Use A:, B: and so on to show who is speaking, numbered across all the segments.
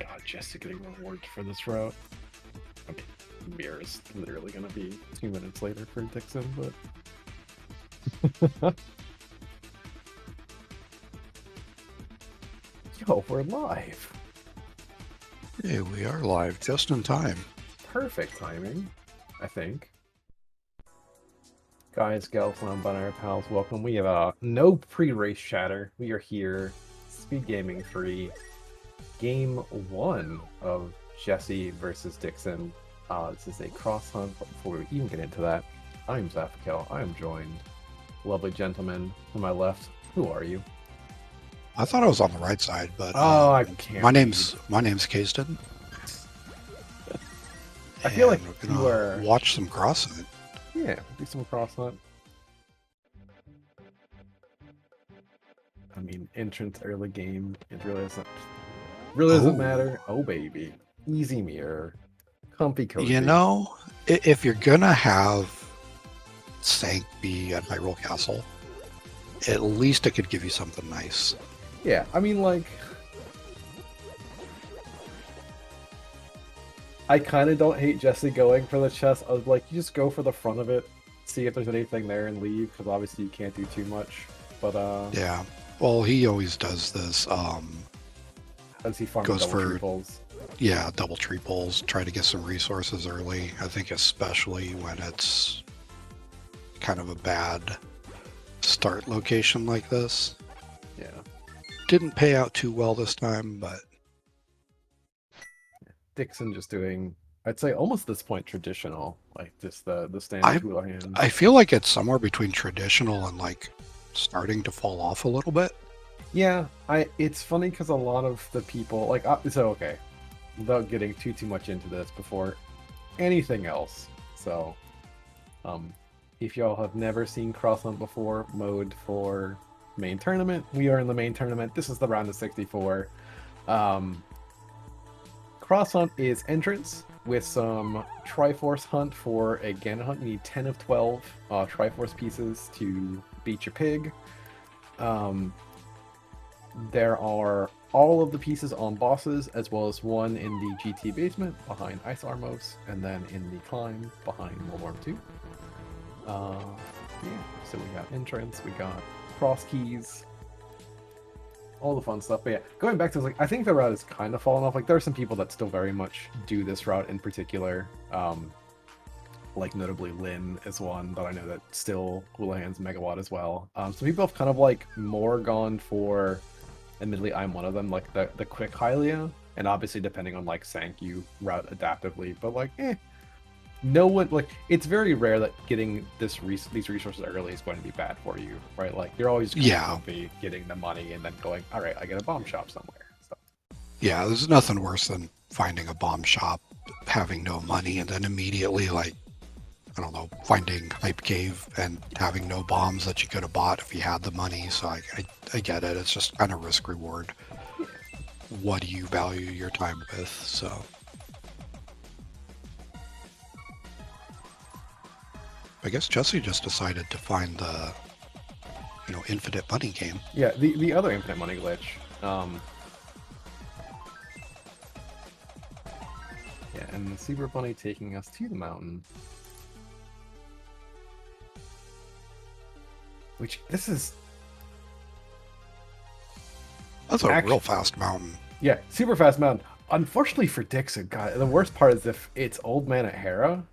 A: God, Jesse getting rewards for this route. I mean, Mirror is literally going to be 2 minutes later for Dickson, but... Yo, we're live.
B: Hey, we are live just in time.
A: Perfect timing, I think. Guys, gals, non-binary pals, welcome. We have no pre-race chatter. We are here, SpeedGaming 3, Game 1 of Jesse versus Dickson. This is a cross hunt, but before we even get into that, I'm Zafkel. I am joined, lovely gentleman to my left. Who are you?
B: I thought I was on the right side, but
A: I can't.
B: my name's Kasten.
A: I feel like
B: we're gonna
A: you are...
B: watch some cross hunt.
A: Yeah, do some cross hunt. I mean, entrance early game, it really doesn't matter. Oh baby, easy mirror, comfy cozy.
B: You know, if you're gonna have Sank be at Hyrule Castle, at least it could give you something nice.
A: Yeah, I mean, like, I kind of don't hate Jesse going for the chest. I was like, you just go for the front of it, see if there's anything there and leave, because obviously you can't do too much. But
B: yeah, well, he always does this.
A: as he farms
B: goes
A: double
B: for
A: triples.
B: Yeah, double triples. Try to get some resources early. I think especially when it's kind of a bad start location like this.
A: Yeah.
B: Didn't pay out too well this time, but
A: Dickson just doing, I'd say almost this point traditional, like just the standard hula hand.
B: I feel like it's somewhere between traditional and like starting to fall off a little bit.
A: Yeah, it's funny because a lot of the people like so okay, without getting too much into this before anything else. So, if y'all have never seen Cross Hunt before, mode for main tournament, we are in the main tournament. This is the round of 64. Cross Hunt is entrance with some Triforce Hunt for a Ganon hunt. You need 10 of 12 Triforce pieces to beat your pig. There are all of the pieces on bosses, as well as one in the GT basement behind Ice Armos, and then in the climb behind World War 2. Yeah, so we got entrance, we got cross keys, all the fun stuff. But yeah, going back to, like, I think the route is kind of fallen off. Like, there are some people that still very much do this route in particular. Like, notably Lynn is one, but I know that still Houlihan's Megawatt as well. Some people have kind of, like, more gone for, admittedly I'm one of them, like the quick Hylia, and obviously depending on, like, Sank, you route adaptively, but, like, no one, like, it's very rare that getting these resources early is going to be bad for you, right? Like, you're always going to be getting the money and then going, all right, I get a bomb shop somewhere. So.
B: Yeah, there's nothing worse than finding a bomb shop, having no money, and then immediately, like, I don't know, finding Hype Cave and having no bombs that you could have bought if you had the money. So I get it. It's just kind of risk reward. What do you value your time with? So. I guess Jesse just decided to find the, infinite money game.
A: Yeah, the other infinite money glitch. Yeah, and the Super Bunny taking us to the mountain. Which, this is...
B: That's a real fast mountain.
A: Yeah, super fast mountain. Unfortunately for Dickson, God, the worst part is if it's Old Man at Hera,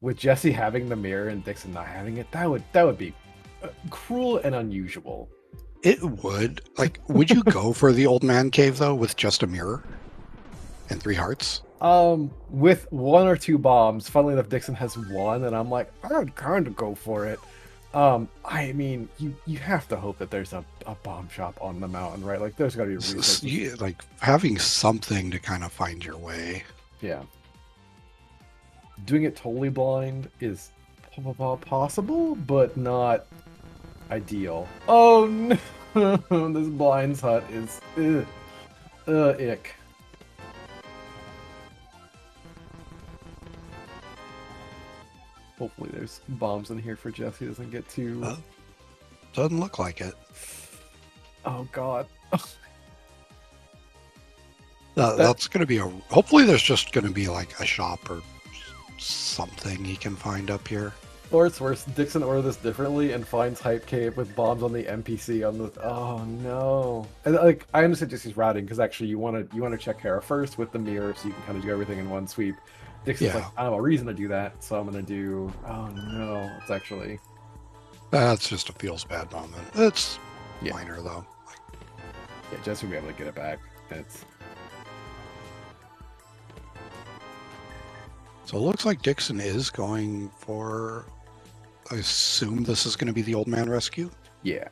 A: with Jesse having the mirror and Dickson not having it, that would be cruel and unusual.
B: It would. Like, would you go for the Old Man Cave, though, with just a mirror and 3 hearts?
A: With 1 or 2 bombs, funnily enough, Dickson has 1, and I'm like, I'd kind of go for it. I mean, you have to hope that there's a bomb shop on the mountain, right? Like, there's got to be reasons.
B: Yeah, like, having something to kind of find your way.
A: Yeah. Doing it totally blind is possible, but not ideal. Oh no! This blind's hut is... ick. Hopefully there's bombs in here for Jesse doesn't get too...
B: Doesn't look like it.
A: Oh god.
B: That's going to be a. Hopefully, there's just going to be like a shop or something he can find up here.
A: Or it's worse, Dickson ordered this differently and finds Hype Cave with bombs on the NPC on the. Oh no! And like I understand Dixie's routing because actually you want to check Hera first with the mirror so you can kind of do everything in one sweep. Dixon's like,
B: Yeah,
A: I don't have a reason to do that, so I'm gonna do. Oh no! It's actually.
B: that's just a feels bad moment. It's
A: Yeah.
B: minor though.
A: Yeah, Jess will be able to get it back. It's.
B: So it looks like Dickson is going for. I assume this is going to be the old man rescue.
A: Yeah.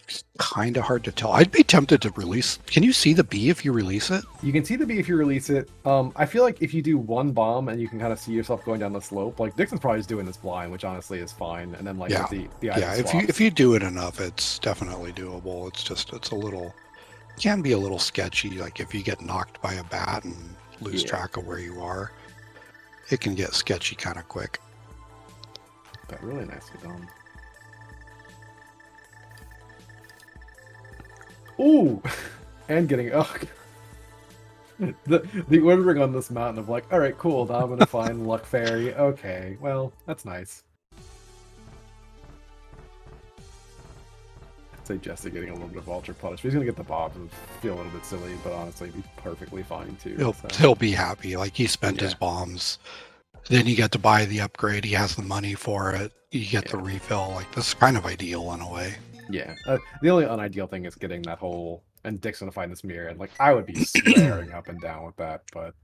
B: It's kind of hard to tell. I'd be tempted to release. Can you see the bee if you release it?
A: You can see the bee if you release it. I feel like if you do one bomb and you can kind of see yourself going down the slope, like Dixon's probably just doing this blind, which honestly is fine. And then like
B: Yeah.
A: with the
B: Yeah, if you do it enough, it's definitely doable. It's a little can be a little sketchy. Like if you get knocked by a bat and lose track of where you are, it can get sketchy kind of quick.
A: But really nicely done. Ooh, and getting the ordering on this mountain of like, all right, cool. Now I'm gonna find Luck Fairy. Okay, well that's nice. I'd say Jesse getting a little bit of Ultra Punish. He's gonna get the bob and feel a little bit silly, but honestly, be perfectly fine too.
B: He'll be happy. Like he spent his bombs. Then you get to buy the upgrade. He has the money for it. You get the refill. Like this is kind of ideal in a way.
A: Yeah. The only unideal thing is getting that whole and Dickson to find this mirror, and like I would be swearing up and down with that, but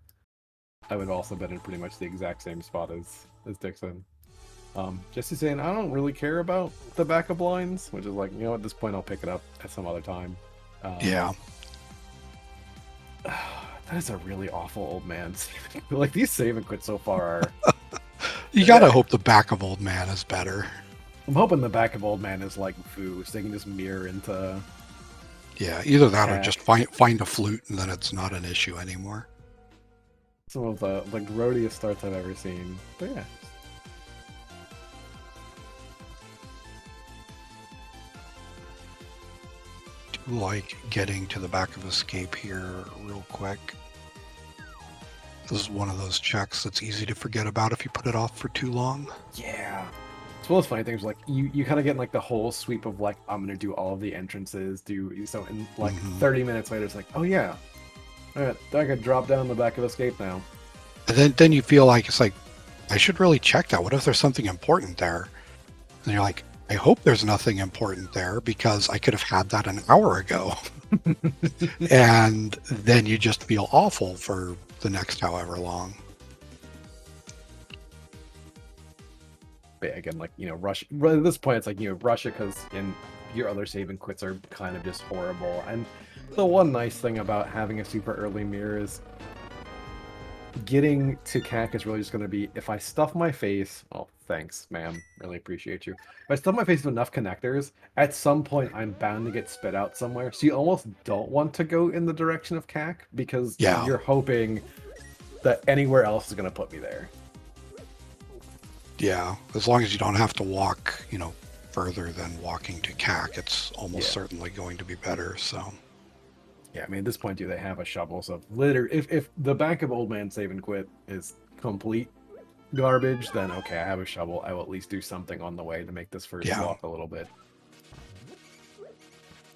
A: I would also been in pretty much the exact same spot as Dickson. Jesse saying I don't really care about the backup lines, which is like, you know, at this point I'll pick it up at some other time.
B: Yeah.
A: That is a really awful old man. Like these save and quit so far are.
B: You gotta hope the back of old man is better.
A: I'm hoping the back of old man is like Foo, so they can just mirror into.
B: Yeah, either that or just find a flute and then it's not an issue anymore.
A: Some of the grodiest starts I've ever seen. But yeah.
B: Do like getting to the back of escape here real quick. This is one of those checks that's easy to forget about if you put it off for too long.
A: Yeah. It's one of those funny things, like you kind of get like the whole sweep of like, I'm gonna do all of the entrances, so in like 30 minutes later it's like, oh yeah, all right, I could drop down the back of escape now.
B: And then you feel like it's like, I should really check that. What if there's something important there? And you're like, I hope there's nothing important there because I could have had that an hour ago. And then you just feel awful for the next however long.
A: But yeah, again, like, you know, rush at this point it's like, you know, rush it because in your other save and quits are kind of just horrible. And the one nice thing about having a super early mirror is getting to CAC is really just going to be, if I stuff my face, oh, thanks, ma'am, really appreciate you. If I stuff my face with enough connectors, at some point I'm bound to get spit out somewhere. So you almost don't want to go in the direction of CAC because you're hoping that anywhere else is going to put me there.
B: Yeah, as long as you don't have to walk, you know, further than walking to CAC, it's almost certainly going to be better, so...
A: Yeah, I mean, at this point, do they have a shovel? So, literally, if the back of Old Man Save and Quit is complete garbage, then okay, I have a shovel. I will at least do something on the way to make this first walk a little bit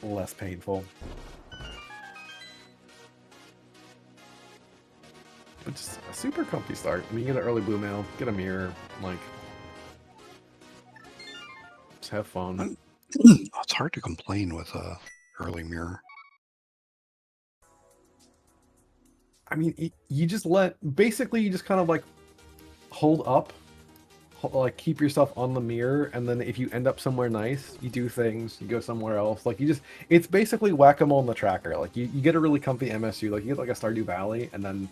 A: less painful. But just a super comfy start. I mean, you get an early blue mail, get a mirror, like, just have fun.
B: It's hard to complain with a early mirror.
A: I mean, you just basically you just kind of like hold up, like keep yourself on the mirror, and then if you end up somewhere nice, you do things, you go somewhere else. Like it's basically whack-a-mole in the tracker. Like you get a really comfy MSU, like you get like a Stardew Valley, and then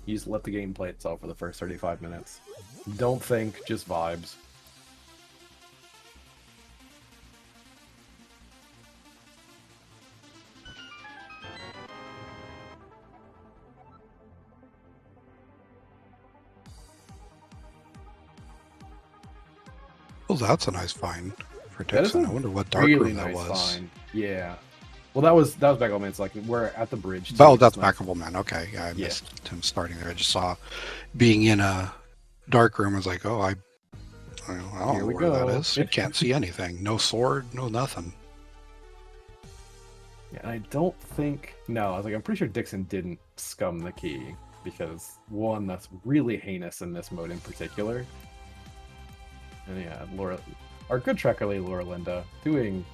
A: you just let the game play itself for the first 35 minutes. Don't think, just vibes.
B: Well, that's a nice find for Dickson. I wonder what dark room that was.
A: Find. Yeah. Well, that was Back Man. It's like we're at the bridge.
B: Oh,
A: Too.
B: that's
A: Nice.
B: Backable Man. Okay, yeah, I
A: Yeah.
B: missed him starting there. I just saw being in a dark room. I was like, oh, I don't
A: Here
B: know
A: we
B: where that
A: go.
B: is. You can't see anything. No sword, no nothing.
A: Yeah, and I don't think no. I was like, I'm pretty sure Dickson didn't scum the key because one, that's really heinous in this mode in particular. And yeah, Laura, our good tracker lady Laura Linda, doing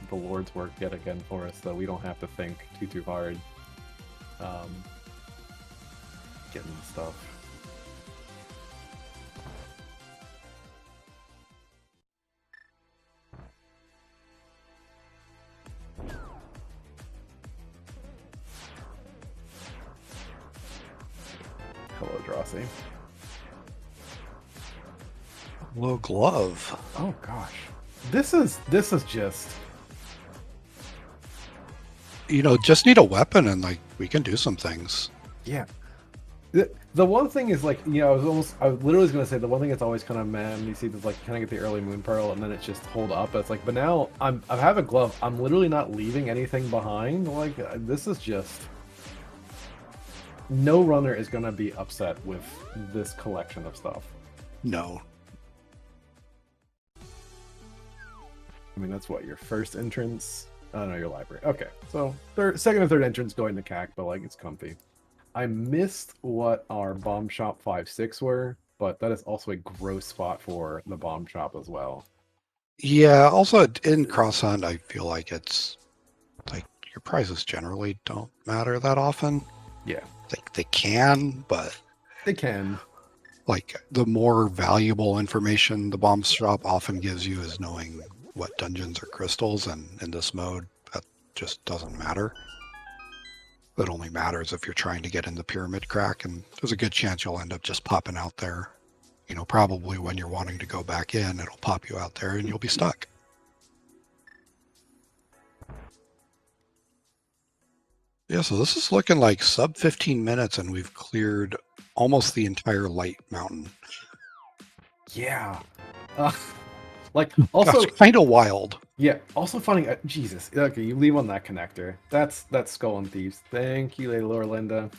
A: the Lord's work yet again for us, so we don't have to think too hard. Getting stuff. Hello, Drosy.
B: Low glove.
A: Oh gosh, this is just.
B: Just need a weapon and like we can do some things.
A: Yeah. The one thing is like, I was literally going to say the one thing that's always kind of man, you see this like kind of get the early moon pearl and then it's just hold up. It's like, but now I have a glove. I'm literally not leaving anything behind. Like this is just no runner is going to be upset with this collection of stuff.
B: No.
A: I mean, that's what your first entrance. Oh no, your library. Okay, so second and third entrance going to CAC, but like it's comfy. I missed what our bomb shop 5-6 were, but that is also a gross spot for the bomb shop as well.
B: Yeah, also in Cross Hunt, I feel like it's like your prizes generally don't matter that often.
A: Yeah.
B: Like they can, but
A: they can.
B: Like the more valuable information the bomb shop often gives you is knowing what dungeons are crystals, and in this mode, that just doesn't matter. That only matters if you're trying to get in the pyramid crack, and there's a good chance you'll end up just popping out there. Probably when you're wanting to go back in, it'll pop you out there and you'll be stuck. Yeah, so this is looking like sub 15 minutes and we've cleared almost the entire light mountain.
A: Yeah. Like, also...
B: That's kind of wild.
A: Yeah, also finding... Jesus. Okay, you leave on that connector. That's Skull and Thieves. Thank you, Lady Laura Linda.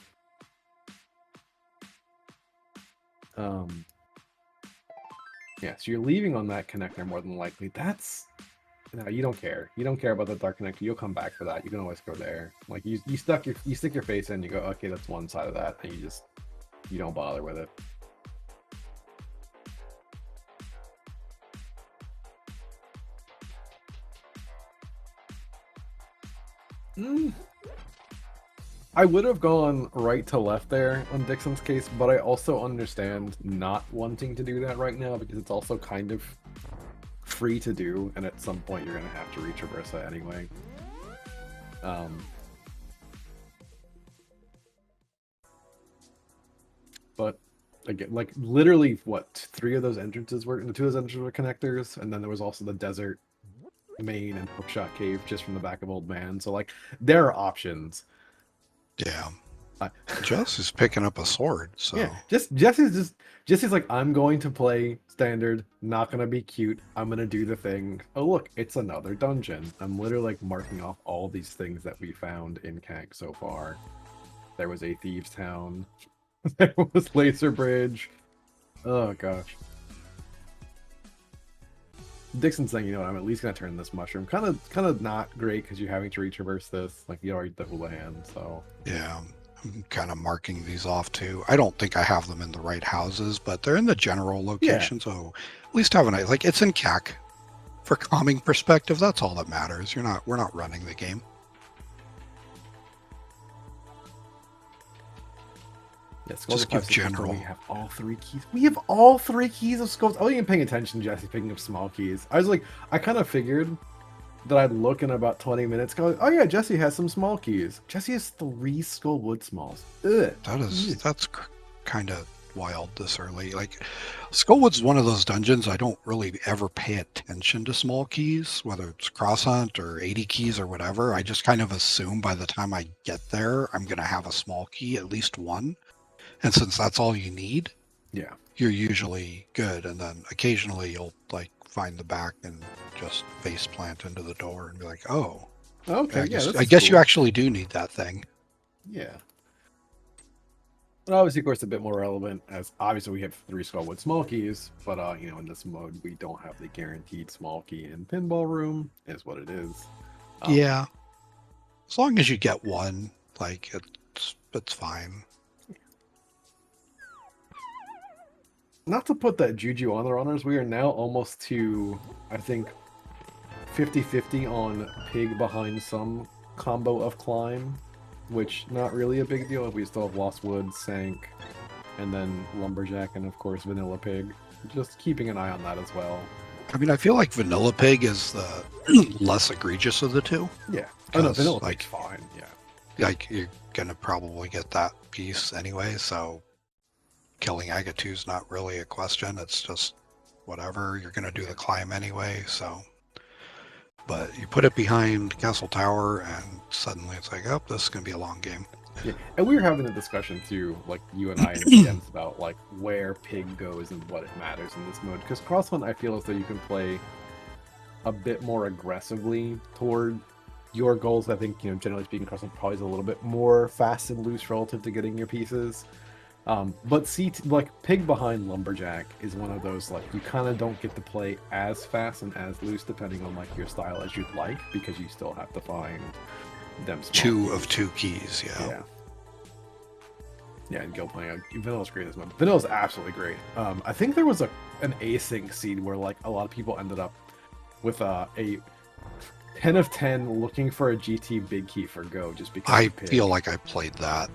A: Yeah, so you're leaving on that connector more than likely. That's... No, you don't care. You don't care about the dark connector. You'll come back for that. You can always go there. Like, you stick your face in, you go, okay, that's one side of that, and you don't bother with it. I would have gone right to left there on Dickson's case, but I also understand not wanting to do that right now because it's also kind of free to do, and at some point you're going to have to retraverse it anyway. But again, like literally, what, 3 of those entrances were, the 2 of those entrances were connectors, and then there was also the desert main and hookshot cave just from the back of Old Man. So like, there are options.
B: Yeah. Jess is picking up a sword, so
A: yeah, Jesse's like, I'm going to play standard, not gonna be cute, I'm gonna do the thing. Oh look, it's another dungeon. I'm literally like marking off all these things that we found in CAG so far. There was a Thieves Town. There was Laser Bridge. Oh gosh. Dickson's saying, I'm at least gonna turn this mushroom. Kind of not great because you're having to retraverse this. Like you already the Houlihan, so
B: yeah. I'm kind of marking these off too. I don't think I have them in the right houses, but they're in the general location, so at least have a night. Like it's in CAC. For calming perspective, that's all that matters. We're not running the game.
A: Yeah,
B: just give general.
A: We have all 3 keys. We have all 3 keys of skulls. I wasn't even paying attention to Jesse picking up small keys. I was like, I kind of figured that I'd look in about 20 minutes, go, oh yeah, Jesse has some small keys. Jesse has 3 skull wood smalls. Ugh.
B: That's kind of wild this early. Like, Skullwood's one of those dungeons I don't really ever pay attention to small keys, whether it's cross hunt or 80 keys or whatever. I just kind of assume by the time I get there, I'm going to have a small key, at least one. And since that's all you need,
A: yeah,
B: you're usually good. And then occasionally you'll like find the back and just face plant into the door and be like, oh,
A: Okay, yeah,
B: I guess you actually do need that thing.
A: Yeah. And obviously, of course, a bit more relevant as obviously we have 3 Skullwood small keys, but in this mode we don't have the guaranteed small key in Pinball Room, is what it is.
B: Yeah. As long as you get one, like it's fine.
A: Not to put that juju on the runners, we are now almost to, I think, 50-50 on pig behind some combo of climb, which not really a big deal. We still have Lost Woods, Sank, and then Lumberjack, and of course Vanilla Pig. Just keeping an eye on that as well.
B: I mean, I feel like Vanilla Pig is the less egregious of the two.
A: Yeah. Oh no, Vanilla
B: like,
A: Pig's fine, yeah.
B: Like, you're gonna probably get that piece anyway, so killing Agatu's not really a question. It's just whatever. You're gonna do the climb anyway, so. But you put it behind Castle Tower, and suddenly it's like, oh, this is gonna be a long game.
A: Yeah, and we were having a discussion too, like you and I in DMs about like where pig goes and what it matters in this mode. Because Crosshunt, I feel as though you can play a bit more aggressively toward your goals. I think, generally speaking, Crosshunt probably is a little bit more fast and loose relative to getting your pieces. But like pig behind Lumberjack is one of those, like, you kind of don't get to play as fast and as loose depending on like your style as you'd like, because you still have to find them
B: Two
A: keys.
B: of 2 keys, yeah.
A: Yeah, and Gil playing Vanilla's great this month. Vanilla's absolutely great. I think there was an async seed where like a lot of people ended up with a 10 of 10 looking for a GT big key for Go just because
B: I feel like I played that.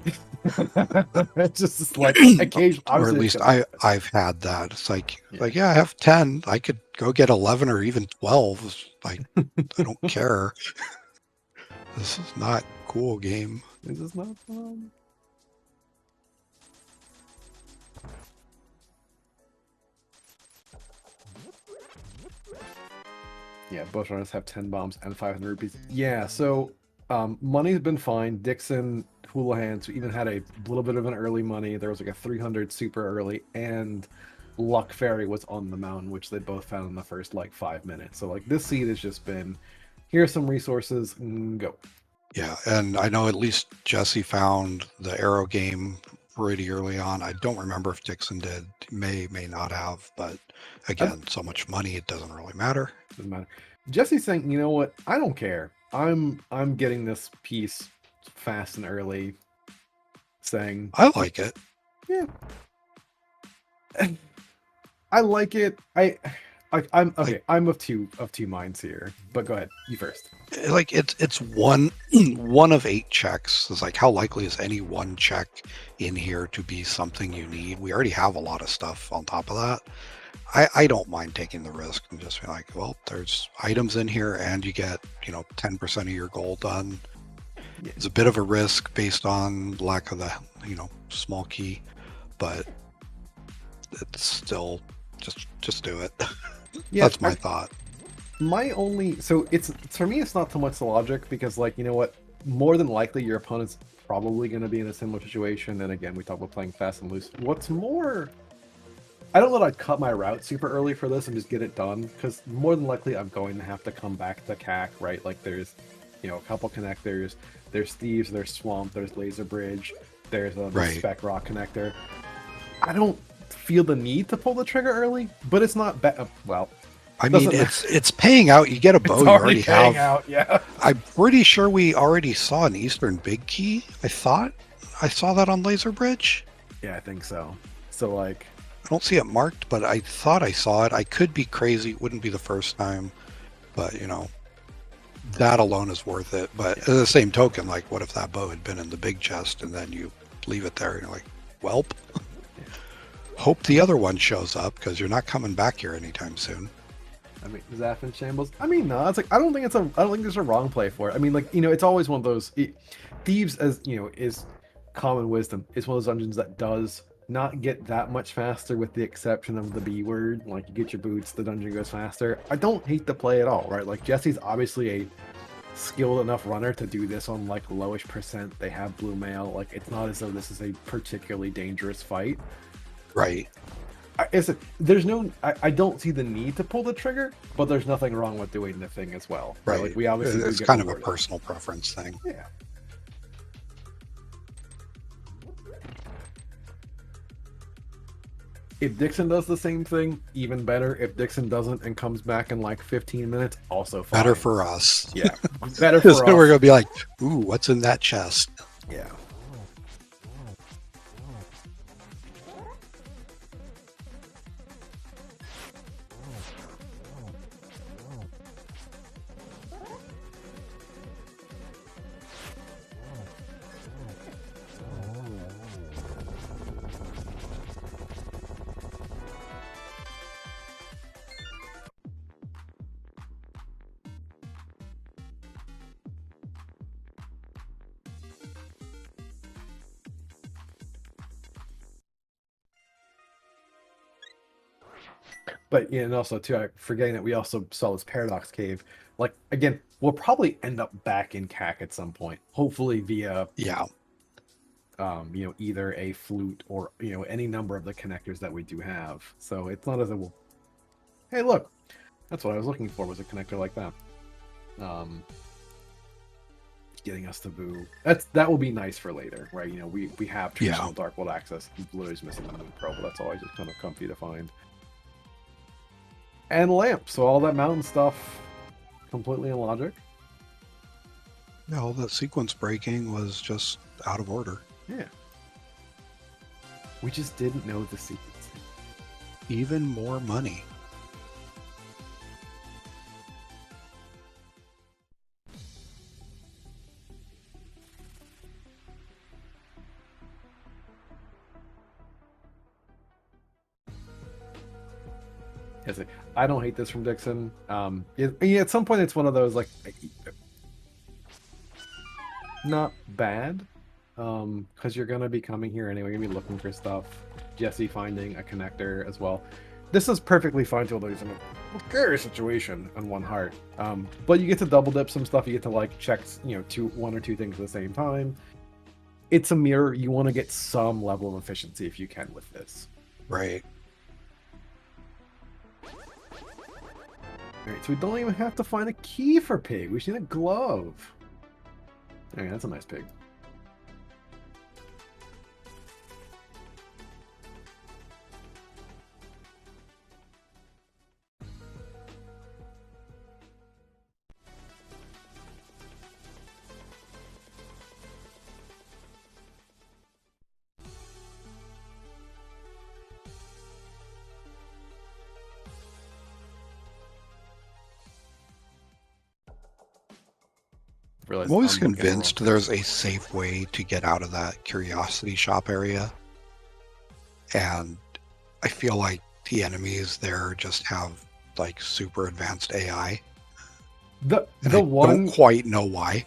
A: It's just like occasionally,
B: or at least I've had that. It's like, yeah, I have 10. I could go get 11 or even 12. Like, I don't care. This is not cool game.
A: This is not fun. Yeah, both runners have 10 bombs and 500 rupees. Yeah, so money's been fine. Dickson, Houlihan's even had a little bit of an early money. There was like a 300 super early, and Luck Fairy was on the mountain, which they both found in the first like 5 minutes. So like this seed has just been, here's some resources, go.
B: Yeah, and I know at least Jesse found the arrow game pretty early on. I don't remember if Dickson did. May not have, but again, so much money, it doesn't really matter.
A: Doesn't matter. Jesse's saying, you know what? I don't care. I'm getting this piece fast and early. Saying
B: I like it.
A: Yeah. I like it. I'm okay. Like, I'm of two minds here. But go ahead. You first.
B: Like it's one of 8 checks. It's like, how likely is any one check in here to be something you need? We already have a lot of stuff on top of that. I don't mind taking the risk and just be like, well, there's items in here and you get, 10% of your goal done. Yeah. It's a bit of a risk based on lack of the, small key, but it's still just do it. Yeah, that's my thought.
A: My only, so it's, for me, it's not so much the logic, because like, you know what, more than likely your opponent's probably going to be in a similar situation. And again, we talk about playing fast and loose. What's more, I don't know that I'd cut my route super early for this and just get it done, because more than likely I'm going to have to come back to CAC, right? Like there's, a couple connectors, there's Thieves, there's Swamp, there's Laser Bridge, there's a Spec Rock connector. I don't feel the need to pull the trigger early, but it's not bad. Well,
B: I mean, it's paying out. You get a bow, you already have.
A: Out, yeah.
B: I'm pretty sure we already saw an Eastern Big Key. I thought I saw that on Laser Bridge.
A: Yeah, I think so. So like,
B: I don't see it marked, but I thought I saw it. I could be crazy. It wouldn't be the first time, but that alone is worth it. But at the same token, like, what if that bow had been in the big chest and then you leave it there and you're like, welp. Hope the other one shows up, because you're not coming back here anytime soon.
A: I mean, Zaf and Shambles. I mean, no, it's like, I don't think there's a wrong play for it. I mean, like, it's always one of those Thieves, as is common wisdom. It's one of those dungeons that does not get that much faster, with the exception of the B word. Like, you get your boots, the dungeon goes faster. I don't hate the play at all, right? Like, Jesse's obviously a skilled enough runner to do this on like lowish percent. They have blue mail. Like, it's not as though this is a particularly dangerous fight.
B: Right.
A: There's no. I don't see the need to pull the trigger, but there's nothing wrong with doing the thing as well.
B: Right.
A: Like we obviously do
B: It's
A: get
B: kind of a
A: rewarded.
B: personal preference thing.
A: Yeah. If Dickson does the same thing, even better. If Dickson doesn't and comes back in like 15 minutes, also fine.
B: Better for us.
A: Yeah, better for us.
B: So we're gonna be like, ooh, what's in that chest?
A: Yeah. But yeah, and also too, forgetting that we also saw this paradox cave. Like again, we'll probably end up back in CAC at some point. Hopefully via either a flute or any number of the connectors that we do have. So it's not as if we'll. Hey, look, that's what I was looking for, was a connector like that. Getting us to Boo. That will be nice for later, right? We have traditional Dark World access. Literally just missing the Moon Pro, but that's always just kind of comfy to find. And lamp, so all that mountain stuff, completely in logic.
B: Yeah, all that sequence breaking was just out of order.
A: Yeah. We just didn't know the sequence.
B: Even more money.
A: I don't hate this from Dickson. At some point, it's one of those like not bad, because you're gonna be coming here anyway. You're gonna be looking for stuff. Jesse finding a connector as well. This is perfectly fine to lose in a precarious situation on one heart. But you get to double dip some stuff. You get to like check, one or two things at the same time. It's a mirror. You want to get some level of efficiency if you can with this.
B: Right.
A: Alright, so we don't even have to find a key for Pig. We just need a glove. Okay, that's a nice pig.
B: I'm always convinced there's a safe way to get out of that curiosity shop area. And I feel like the enemies there just have like super advanced AI. I don't quite know why.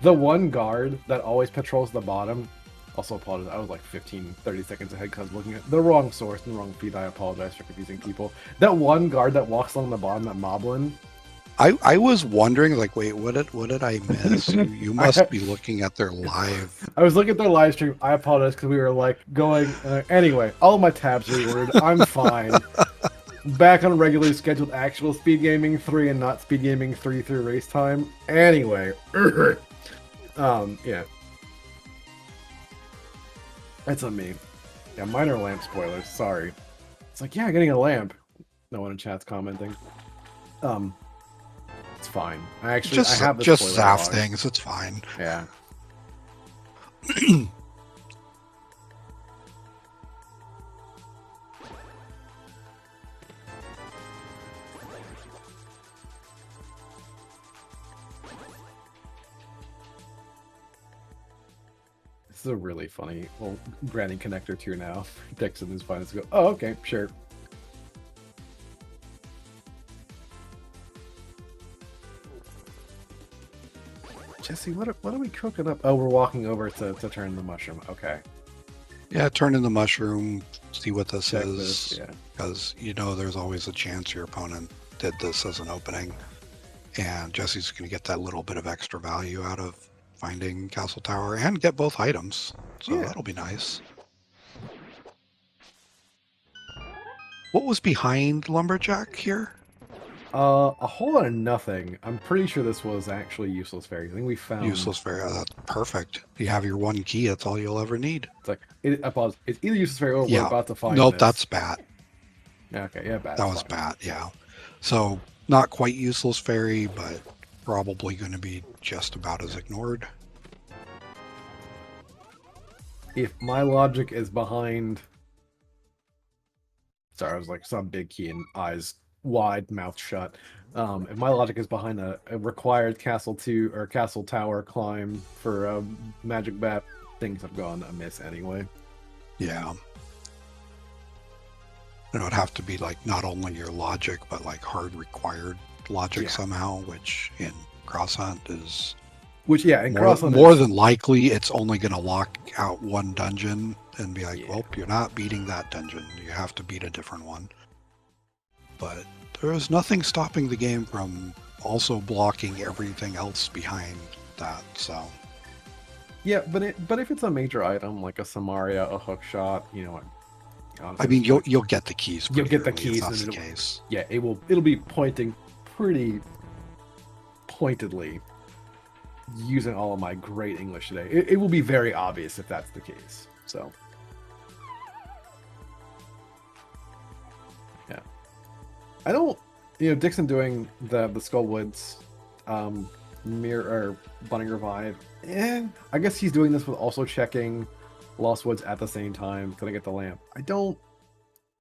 A: The one guard that always patrols the bottom, also apologize, I was like 15-30 seconds ahead because I was looking at the wrong source and the wrong feed. I apologize for confusing people. That one guard that walks along the bottom, that moblin,
B: I was wondering, like, wait, what did I miss? You must be looking at their live.
A: I was looking at their live stream. I apologize because we were like going. Anyway, all my tabs reordered. I'm fine. Back on regularly scheduled actual SpeedGaming 3 and not SpeedGaming 3 through race time. Anyway, yeah, that's on me. Yeah, minor lamp spoilers. Sorry. It's like, yeah, getting a lamp. No one in chat's commenting. It's fine. I have the
B: just
A: spoiler
B: zap
A: log.
B: things. It's fine.
A: Yeah. This is a really funny little granny connector tier now. Dickson is fine to go, oh, okay, sure. Jesse, what are we cooking up? Oh, we're walking over to turn the mushroom. Okay.
B: Yeah, turn in the mushroom, see what this
A: Check
B: is.
A: this, yeah.
B: Because, there's always a chance your opponent did this as an opening. And Jesse's going to get that little bit of extra value out of finding Castle Tower and get both items. So that'll be nice. What was behind Lumberjack here?
A: A whole lot of nothing. I'm pretty sure this was actually useless fairy. I think we found
B: Useless fairy. That's perfect. You have your one key. That's all you'll ever need.
A: it's like I pause. It's either useless fairy or we're
B: Yeah.
A: about to find
B: Nope,
A: this.
B: that's bat.
A: Yeah, okay, yeah, bad.
B: That was bat, yeah. So not quite useless fairy, but probably going to be just about as ignored.
A: If my logic is behind, sorry, I was like some big key and eyes wide, mouth shut. If my logic is behind a required castle 2 or castle tower climb for a magic bat, things have gone amiss anyway.
B: Yeah. It would have to be like not only your logic, but like hard required logic somehow, which in Cross Hunt is
A: in
B: more,
A: Cross Hunt
B: more than likely it's only going to lock out one dungeon and be like,
A: Yeah.
B: well, you're not beating that dungeon. You have to beat a different one. But there is nothing stopping the game from also blocking everything else behind that. So
A: yeah, but if it's a major item like a Samaria, a hook shot, you know, honestly,
B: I mean, you'll get the keys.
A: you'll get the
B: early
A: keys,
B: if that's
A: and
B: the case.
A: yeah, it'll be pointing pretty pointedly using all of my great English today. It will be very obvious if that's the case. So yeah, I don't, Dickson doing the Skullwoods mirror or Bunning Revive. I guess he's doing this with also checking Lost Woods at the same time. Can I get the lamp? I don't.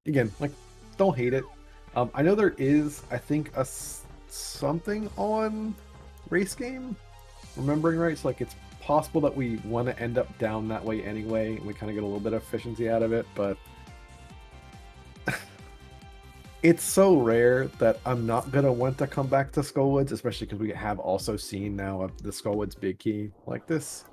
A: Again, like, don't hate it. I know there is, I think, something on Race Game. Remembering right, so like it's possible that we want to end up down that way anyway, and we kind of get a little bit of efficiency out of it, but it's so rare that I'm not gonna want to come back to Skullwoods, especially because we have also seen now the Skullwoods big key. Like this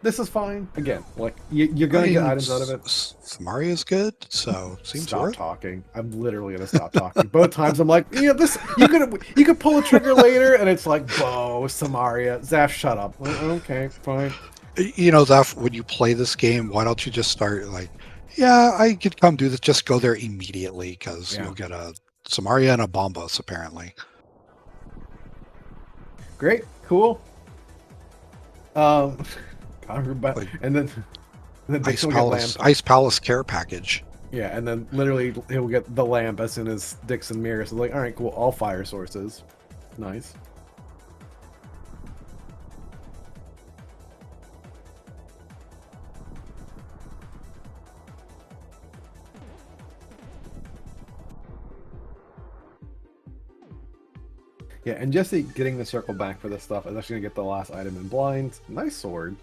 A: is fine. Again, like you're gonna get items out of it.
B: Samaria is good, so seems
A: Stop
B: worth.
A: talking. I'm literally gonna stop talking. Both times I'm like, this you could pull a trigger later, and it's like, Bo, Samaria, Zaf, shut up. Okay, fine.
B: Zaf, when you play this game, why don't you just start like, yeah, I could come do this. Just go there immediately because you'll get a Samaria and a Bombos apparently.
A: Great, cool. And then
B: Ice Palace care package.
A: Yeah, and then literally he'll get the lamp as soon as Dickson mirrors. So like, all right, cool, all fire sources. Nice. Yeah, and Jesse getting the circle back for this stuff is actually gonna get the last item in blind. Nice sword.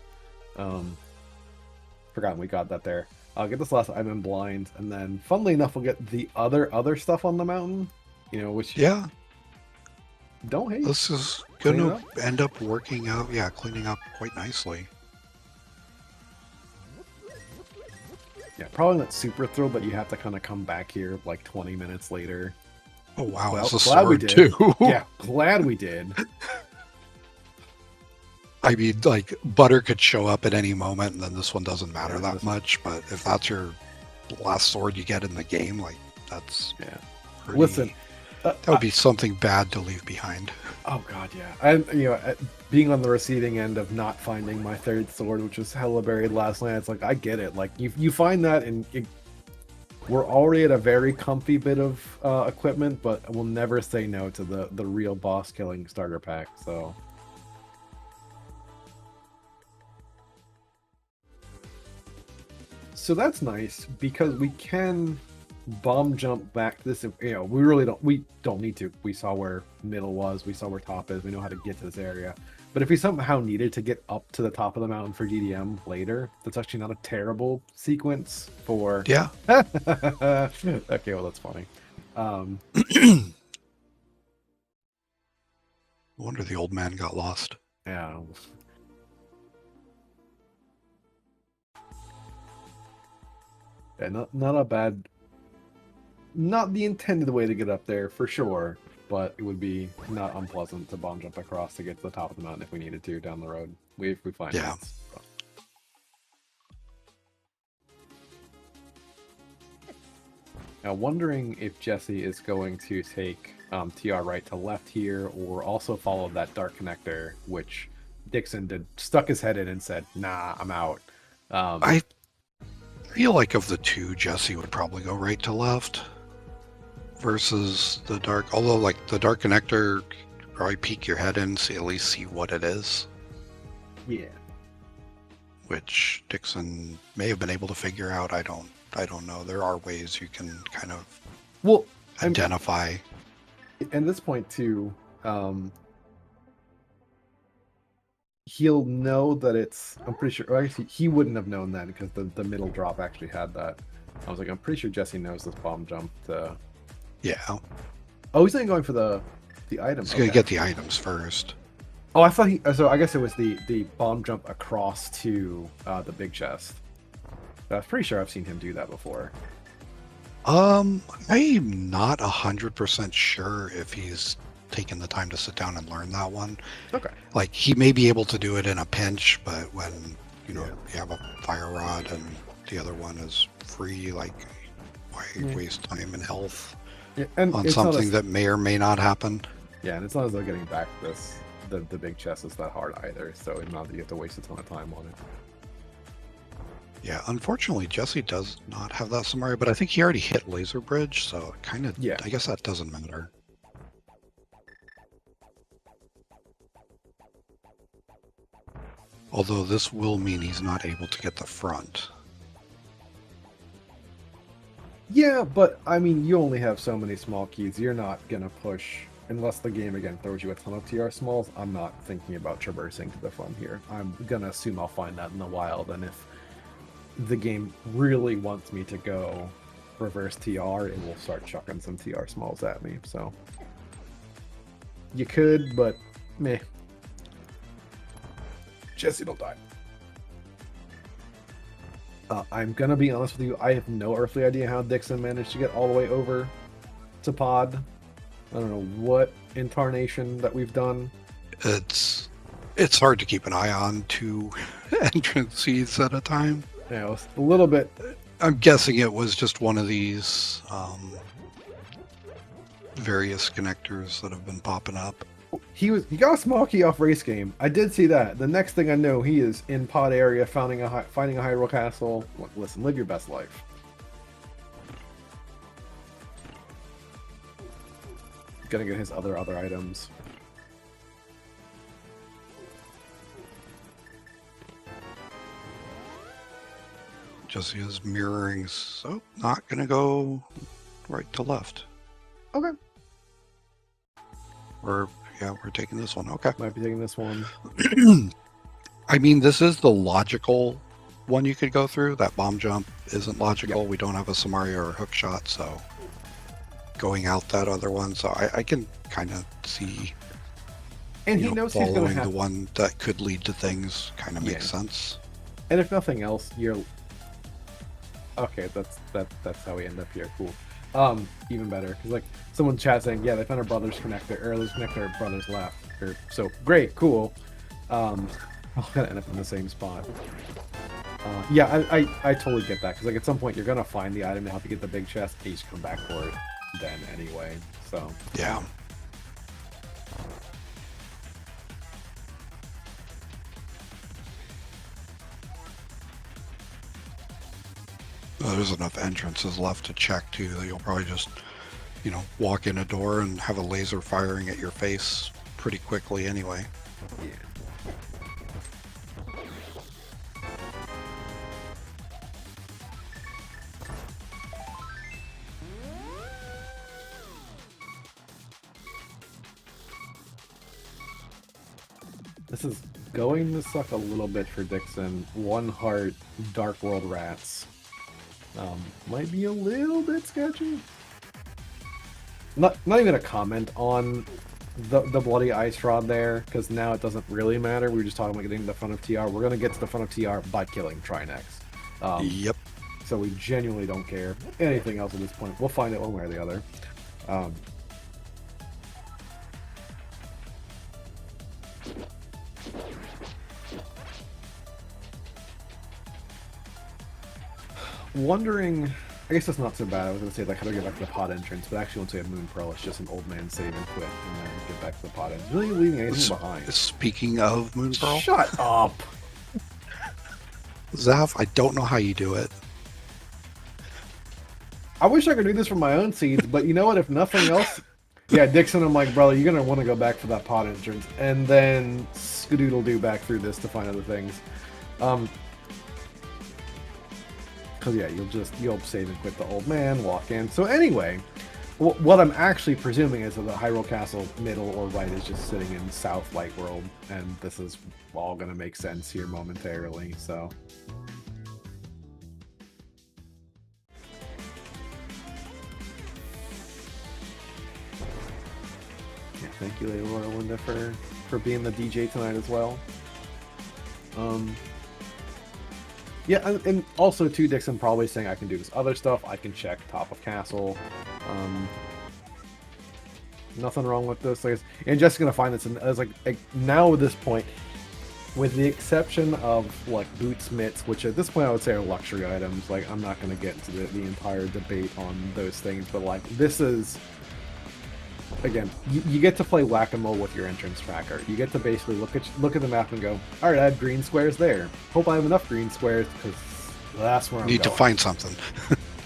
A: Forgotten we got that there. I'll get this last item in blind, and then funnily enough we'll get the other stuff on the mountain. Which don't hate.
B: This is gonna end up working out, cleaning up quite nicely.
A: Yeah, probably not super thrilled, but you have to kind of come back here like 20 minutes later.
B: Oh wow,
A: Well,
B: it's a
A: glad we
B: sword
A: did.
B: too.
A: Yeah, glad we did.
B: I mean, like, Butter could show up at any moment, and then this one doesn't matter that much, but if that's your last sword you get in the game, like, that's pretty,
A: Listen,
B: that would be something bad to leave behind.
A: Oh god, yeah. And being on the receiving end of not finding my third sword, which was hella buried last night, it's like, I get it. Like, you find that, and we're already at a very comfy bit of equipment, but we'll never say no to the real boss killing starter pack, so... So that's nice, because we can bomb jump back to this. We don't need to. We saw where middle was, we saw where top is, we know how to get to this area. But if we somehow needed to get up to the top of the mountain for DDM later, that's actually not a terrible sequence for...
B: Yeah.
A: Okay, well, that's funny.
B: I wonder the old man got lost.
A: Yeah. Yeah, not a bad... Not the intended way to get up there, for sure, but it would be not unpleasant to bomb jump across to get to the top of the mountain if we needed to down the road. We find it. So. Now, wondering if Jesse is going to take TR right to left here, or also follow that dark connector, which Dickson stuck his head in and said, "Nah, I'm out."
B: I feel like of the two, Jesse would probably go right to left versus the dark. Although, like the dark connector, probably peek your head in, see at least see what it is,
A: Yeah.
B: which Dickson may have been able to figure out. I don't know. There are ways you can kind of
A: Well,
B: identify.
A: At this point too, he'll know that it's. I'm pretty sure. Well, actually, he wouldn't have known that because the middle drop actually had that. I was like, I'm pretty sure Jesse knows this bomb jump.
B: Yeah,
A: Oh, he's not going for the item.
B: he's gonna get the items first.
A: Oh, I thought he. So I guess it was the bomb jump across to the big chest. But I'm pretty sure I've seen him do that before.
B: I'm not 100% sure if he's taken the time to sit down and learn that one.
A: Okay.
B: Like he may be able to do it in a pinch, but when you
A: Yeah.
B: have a fire rod and the other one is free, like why waste time and health
A: And
B: on
A: it's not
B: something that may or may not happen?
A: Yeah, and it's not as though getting back the big chest is that hard either. So it's not that you have to waste a ton of time on it.
B: Yeah, unfortunately, Jesse does not have that summary, but I think he already hit Laser Bridge, so it kind of,
A: Yeah.
B: I guess that doesn't matter. Although this will mean he's not able to get the front.
A: Yeah, but I mean, you only have so many small keys. You're not gonna push unless the game again throws you a ton of TR smalls. I'm not thinking about traversing to the front here. I'm gonna assume I'll find that in the wild, and if the game really wants me to go reverse TR, it will start chucking some TR smalls at me. So you could, but meh. Jesse will die. I'm gonna be honest with you. I have no earthly idea how Dickson managed to get all the way over to pod. I don't know what incarnation that we've done.
B: It's hard to keep an eye on 2 entrances at a time.
A: Yeah, it was a little bit.
B: I'm guessing it was just one of these various connectors that have been popping up.
A: He got a small key off race game. I did see that. The next thing I know, he is in pod area, finding a Hyrule Castle. Look, listen, live your best life. Gonna get his other items.
B: Jesse is mirroring, so not gonna go right to left.
A: Okay.
B: We're taking this one. Okay.
A: Might be taking this one.
B: I mean, this is the logical one you could go through. That bomb jump isn't logical. Yep. We don't have a Samaria or a hook shot, so going out that other one. So I can kind of see.
A: And he knows he's going to have
B: the one that could lead to things. Kind of makes sense.
A: And if nothing else, you're okay. That's how we end up here. Cool. Even better, because like someone chat saying, yeah, they found our brother's connector, or this connector brother's left. So great, cool. I'll kind of end up in the same spot. Yeah, I totally get that, because like at some point you're gonna find the item to help you get the big chest, and you just come back for it then anyway. So
B: yeah. There's enough entrances left to check too that you'll probably just, walk in a door and have a laser firing at your face pretty quickly anyway.
A: Yeah. This is going to suck a little bit for Dickson. One heart, Dark World Rats. Might be a little bit sketchy. Not even a comment on the bloody ice rod there, because now it doesn't really matter. We were just talking about getting to the front of TR. We're gonna get to the front of TR by killing Trinex.
B: Yep.
A: So we genuinely don't care anything else at this point. We'll find it one way or the other. Wondering, I guess that's not so bad. I was gonna say like how to get back to the pod entrance, but actually once we have Moon Pearl, it's just an old man save and quit, and then get back to the pod entrance. Really leaving anything behind.
B: Speaking of Moon Pearl,
A: Shut up,
B: Zav. I don't know how you do it.
A: I wish I could do this for my own seeds, but you know what? If nothing else, yeah, Dickson, I'm like, brother, you're gonna want to go back for that pod entrance, and then skadoodle-doo back through this to find other things. Because yeah, you'll save and quit the old man, walk in. So anyway, what I'm actually presuming is that the Hyrule Castle middle or right is just sitting in South Light World, and this is all gonna make sense here momentarily. So. Yeah, thank you, Lady Laura Linda, for being the DJ tonight as well. Yeah, and also too, Dickson probably saying I can do this other stuff. I can check top of castle. Nothing wrong with this. And Jessica's gonna find this, and as like now at this point, with the exception of like boots, mitts, which at this point I would say are luxury items. Like I'm not gonna get into the entire debate on those things, but like this is. Again, you get to play whack-a-mole with your entrance tracker. You get to basically look at the map and go, all right, I have green squares there. Hope I have enough green squares because that's where I'm
B: Need
A: going.
B: to find something.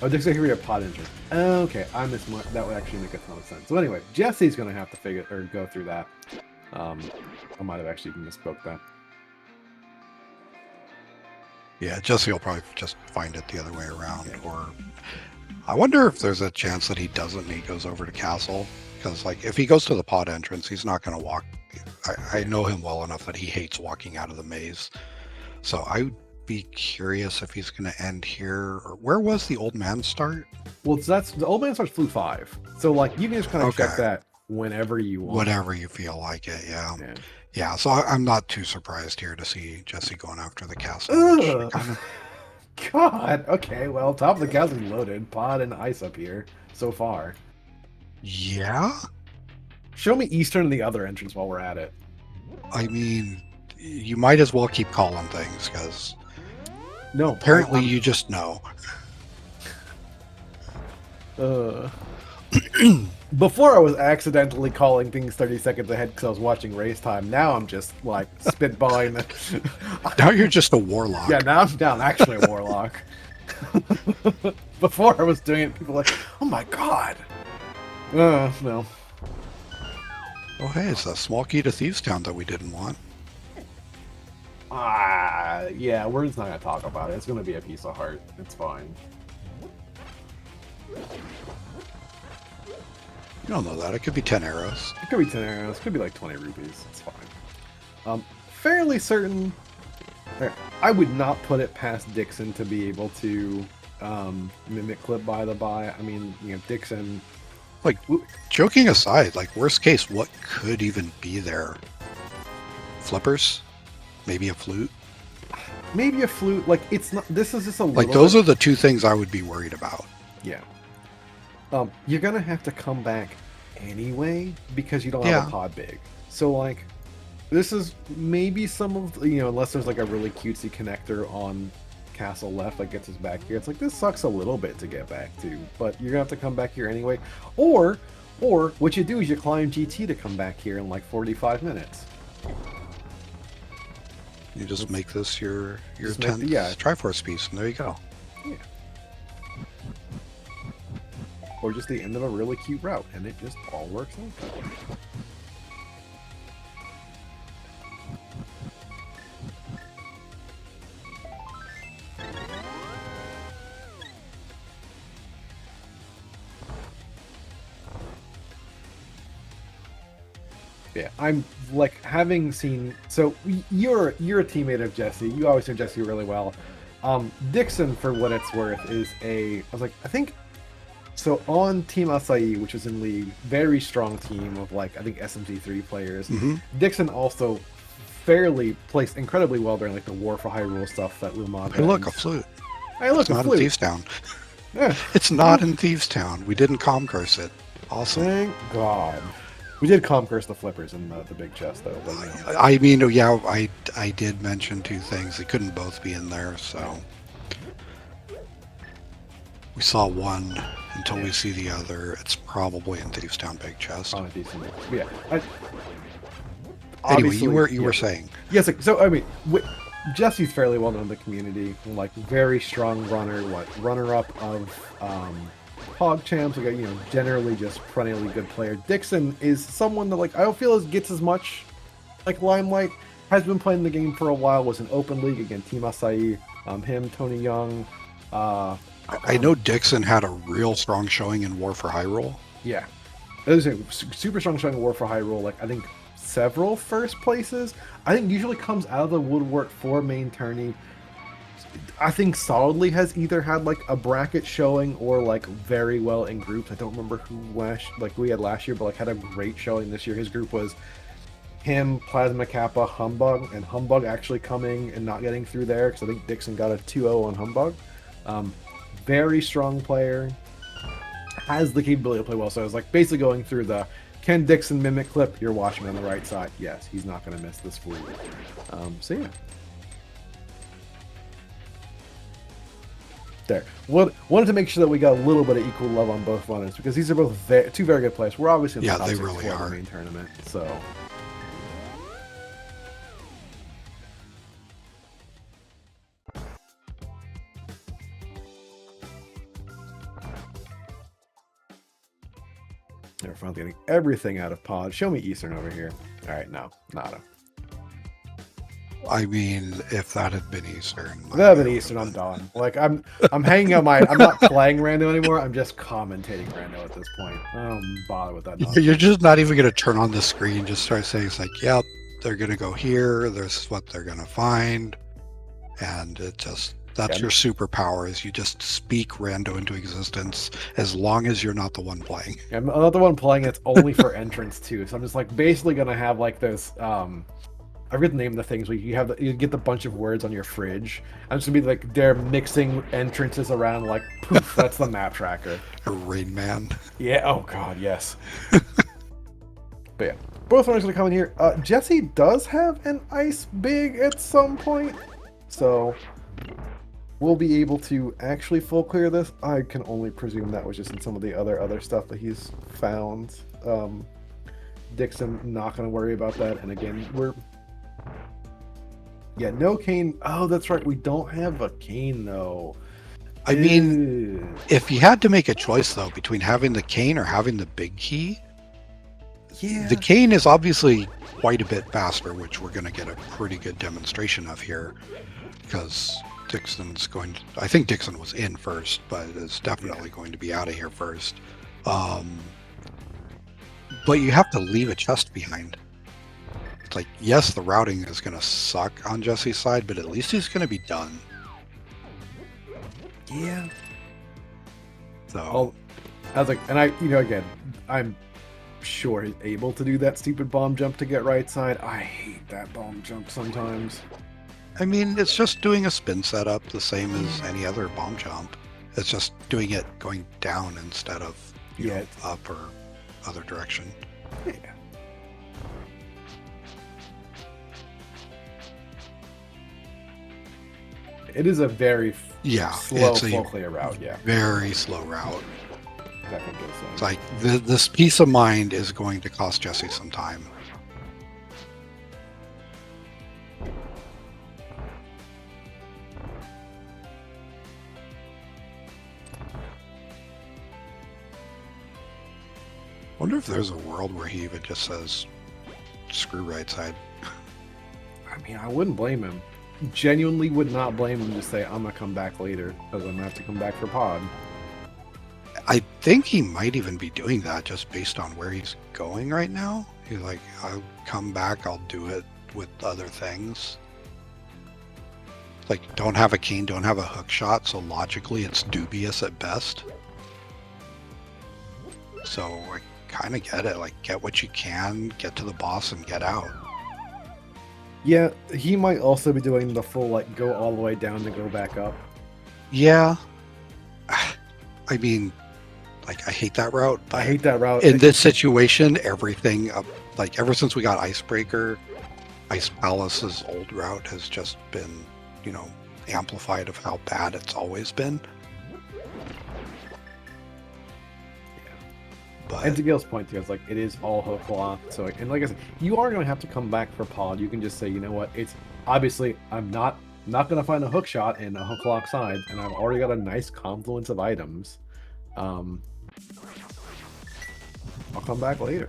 A: Oh, Dixon, here we have pod entrance. Okay, I missed one. That would actually make a ton of sense. So anyway, Jesse's gonna have to go through that. I might have actually misspoke that.
B: Yeah, Jesse will probably just find it the other way around. Yeah. Or I wonder if there's a chance that he doesn't and he goes over to castle. Because, like, if he goes to the pod entrance, he's not going to walk. I know him well enough that he hates walking out of the maze. So I would be curious if he's going to end here. Or where was the old man start?
A: Well, that's the old man starts Flute 5. So, like, you can just kind of check that whenever you want.
B: Whatever you feel like it, yeah. Yeah, so I'm not too surprised here to see Jesse going after the castle.
A: God, okay, well, top of the castle loaded. Pod and ice up here so far.
B: Yeah?
A: Show me Eastern and the other entrance while we're at it.
B: I mean, you might as well keep calling things, because...
A: No.
B: Apparently you just know.
A: Before I was accidentally calling things 30 seconds ahead because I was watching race time. Now I'm just, like, spitballing the...
B: Now you're just a warlock.
A: Yeah, now I'm actually a warlock. Before I was doing it, people were like, oh my god. No.
B: Oh, hey, it's a small key to Thieves Town that we didn't want.
A: Yeah, we're just not going to talk about it. It's going to be a piece of heart. It's fine.
B: You don't know that. It could be 10 arrows.
A: It could be 10 arrows. It could be like 20 rupees. It's fine. Fairly certain... I would not put it past Dickson to be able to mimic clip by the by. I mean, you know, Dickson...
B: Like, joking aside, like, worst case, what could even be there? Flippers? Maybe a flute?
A: Maybe a flute. Like, it's not... This is just a little...
B: Like, those are the two things I would be worried about.
A: Yeah. You're gonna have to come back anyway, because you don't have a pod big. So, like, this is maybe some of... You know, unless there's, like, a really cutesy connector on... castle left that gets us back here. It's like, this sucks a little bit to get back to, but you're gonna have to come back here anyway. Or what you do is you climb GT to come back here in like 45 minutes.
B: You just make this your 10th Triforce piece, and there you go.
A: Yeah. Or just the end of a really cute route, and it just all works out. Yeah, I'm like having seen. So you're a teammate of Jesse. You always know Jesse really well. Dickson, for what it's worth, is I think so on Team Acai, which is in League, very strong team of like I think SMT3 players.
B: Mm-hmm.
A: Dickson also fairly placed incredibly well during like the War for Hyrule stuff that Lumag.
B: Hey, look, a flute.
A: Hey, look,
B: it's not in Thieves Town.
A: Yeah.
B: It's not in Thieves Town. We didn't curse it. Awesome.
A: Thank God. We did curse the flippers in the big chest, though. But, you know.
B: I mean, yeah, I did mention two things. They couldn't both be in there, so... We saw one. Until we see the other, it's probably in Thieves Town Big Chest.
A: On a decent. But yeah.
B: Anyway, you were saying.
A: Yes. So I mean, Jesse's fairly well known in the community. Like very strong runner. Runner-up of Hog Champs. Like generally just perennially good player. Dickson is someone that like I don't feel gets as much like limelight. Has been playing the game for a while. Was in open league again. Team Acai. Him, Tony Young.
B: I know Dickson had a real strong showing in War for Hyrule.
A: Yeah, it was a super strong showing in War for Hyrule. Like I think several first places. I think usually comes out of the woodwork for main tourney. I think solidly has either had like a bracket showing or like very well in groups. I don't remember who we had last year, but like had a great showing this year. His group was him, Plasma Kappa, Humbug, and Humbug actually coming and not getting through there because I think Dickson got a 2-0 on Humbug. Very strong player, has the capability to play well. So I was like basically going through the can Dickson mimic clip. You're watching on the right side. Yes, he's not going to miss this fool. So yeah. There. Wanted to make sure that we got a little bit of equal love on both runners because these are both two very good players. We're obviously in the top
B: they
A: six
B: really
A: for
B: are.
A: the main tournament. So. They're finally getting everything out of pod. Show me Eastern over here. All right, no, nada.
B: I mean, if that had been Eastern,
A: if that had been Eastern, I'm done. Like I'm hanging out I'm not playing Rando anymore. I'm just commentating Rando at this point. I don't bother with that nonsense.
B: You're just not even going to turn on the screen. Just start saying it's like, yep, they're going to go here. This is what they're going to find, and it just. That's your superpower, is you just speak Rando into existence as long as you're not the one playing.
A: I'm not the one playing, it's only for entrance too. So I'm just like basically gonna have like this I forget the name of the things where you get the bunch of words on your fridge. I'm just gonna be like they're mixing entrances around like poof, that's the map tracker.
B: A Rain Man.
A: Yeah, oh god, yes. But yeah. Both runners gonna come in here. Jesse does have an ice big at some point. So we'll be able to actually full clear this. I can only presume that was just in some of the other stuff that he's found. Dickson, not going to worry about that. And again, no cane. Oh, that's right. We don't have a cane, though.
B: I mean, if you had to make a choice, though, between having the cane or having the big key, the cane is obviously quite a bit faster, which we're going to get a pretty good demonstration of here, because Dixon's going to, I think Dickson was in first, but is definitely going to be out of here first. But you have to leave a chest behind. It's like, yes, the routing is going to suck on Jesse's side, but at least he's going to be done.
A: Yeah.
B: So
A: I was like, and again, I'm sure he's able to do that stupid bomb jump to get right side. I hate that bomb jump sometimes.
B: I mean, it's just doing a spin setup the same as any other bomb jump. It's just doing it going down instead of you know, up or other direction.
A: Yeah. It is a very slow, full clear route. Yeah,
B: very slow route.
A: Technically, so.
B: It's like this peace of mind is going to cost Jesse some time. I wonder if there's a world where he even just says, screw right side.
A: I mean, I wouldn't blame him. Genuinely would not blame him to say, I'm going to come back later, because I'm going to have to come back for pod.
B: I think he might even be doing that just based on where he's going right now. He's like, I'll come back, I'll do it with other things. Like, don't have a cane, don't have a hook shot, so logically it's dubious at best. So I kind of get it. Like, get what you can, get to the boss, and get out.
A: Yeah, he might also be doing the full, like, go all the way down to go back up.
B: Yeah. I mean, like, I hate that route.
A: I hate that route.
B: In this situation, everything, like, ever since we got Icebreaker, Ice Palace's old route has just been, you know, amplified of how bad it's always been. But
A: And to Gil's point too, it's like it is all hook locked. So and like I said, you are going to have to come back for pod. You can just say, you know what, it's obviously I'm not going to find a hook shot in a hook lock side, and I've already got a nice confluence of items. I'll come back later,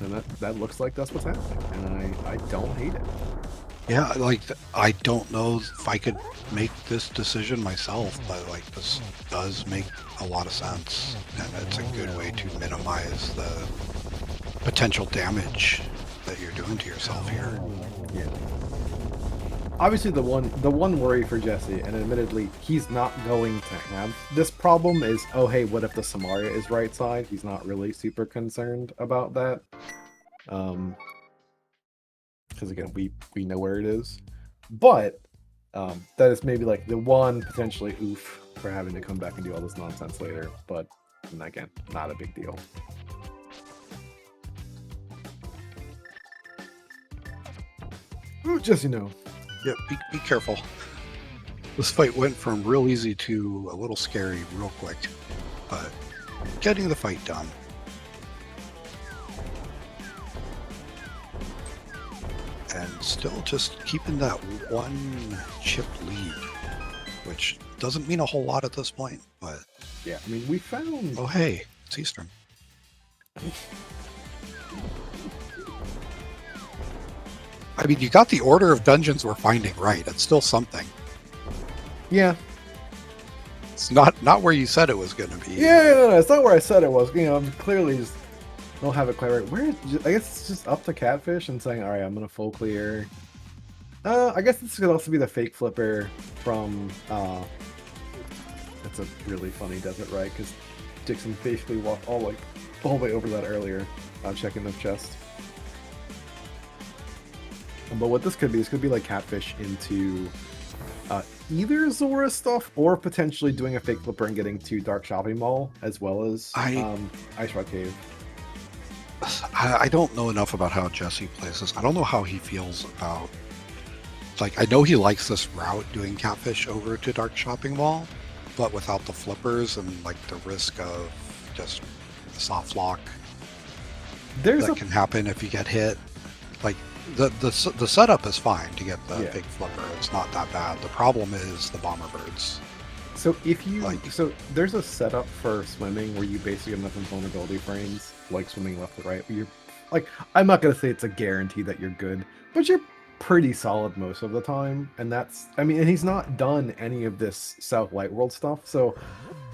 A: and that looks like that's what's happening, and I don't hate it.
B: yeah, like I don't know if I could make this decision myself, but like this does make a lot of sense, and it's a good way to minimize the potential damage that you're doing to yourself here.
A: Yeah. Obviously, the one worry for Jesse, and admittedly, he's not going to have this problem, is, oh hey, what if the Samaria is right side? He's not really super concerned about that. Because again, we know where it is. But that is maybe like the one potentially oof for having to come back and do all this nonsense later. But again, not a big deal. Ooh, Jesse, no.
B: Yeah, be careful. This fight went from real easy to a little scary real quick, but getting the fight done. And still just keeping that one chip lead, which doesn't mean a whole lot at this point, but...
A: Yeah, I mean, we found...
B: Oh, hey, it's Eastern. I mean, you got the order of dungeons we're finding right. It's still something.
A: Yeah.
B: It's not where you said it was going to be.
A: Yeah, no, it's not where I said it was. You know, I'm clearly just don't have it quite right. Where? I guess it's just up to Catfish and saying, all right, I'm gonna full clear. I guess this could also be the fake flipper from. That's a really funny desert ride because Dickson basically walked all the way over that earlier, checking the chest. But what this could be like Catfish into either Zora stuff or potentially doing a fake flipper and getting to Dark Shopping Mall as well as Ice Rock Cave.
B: I don't know enough about how Jesse plays this. I don't know how he feels about... Like, I know he likes this route doing Catfish over to Dark Shopping Mall, but without the flippers and like the risk of just soft lock that can happen if you get hit. Like, the setup is fine to get the big flipper. It's not that bad. The problem is the bomber birds.
A: So if you so there's a setup for swimming where you basically have nothing vulnerability frames, like swimming left to right. You're like, I'm not gonna say it's a guarantee that you're good, but you're pretty solid most of the time. And that's, I mean, and he's not done any of this South Light World stuff, so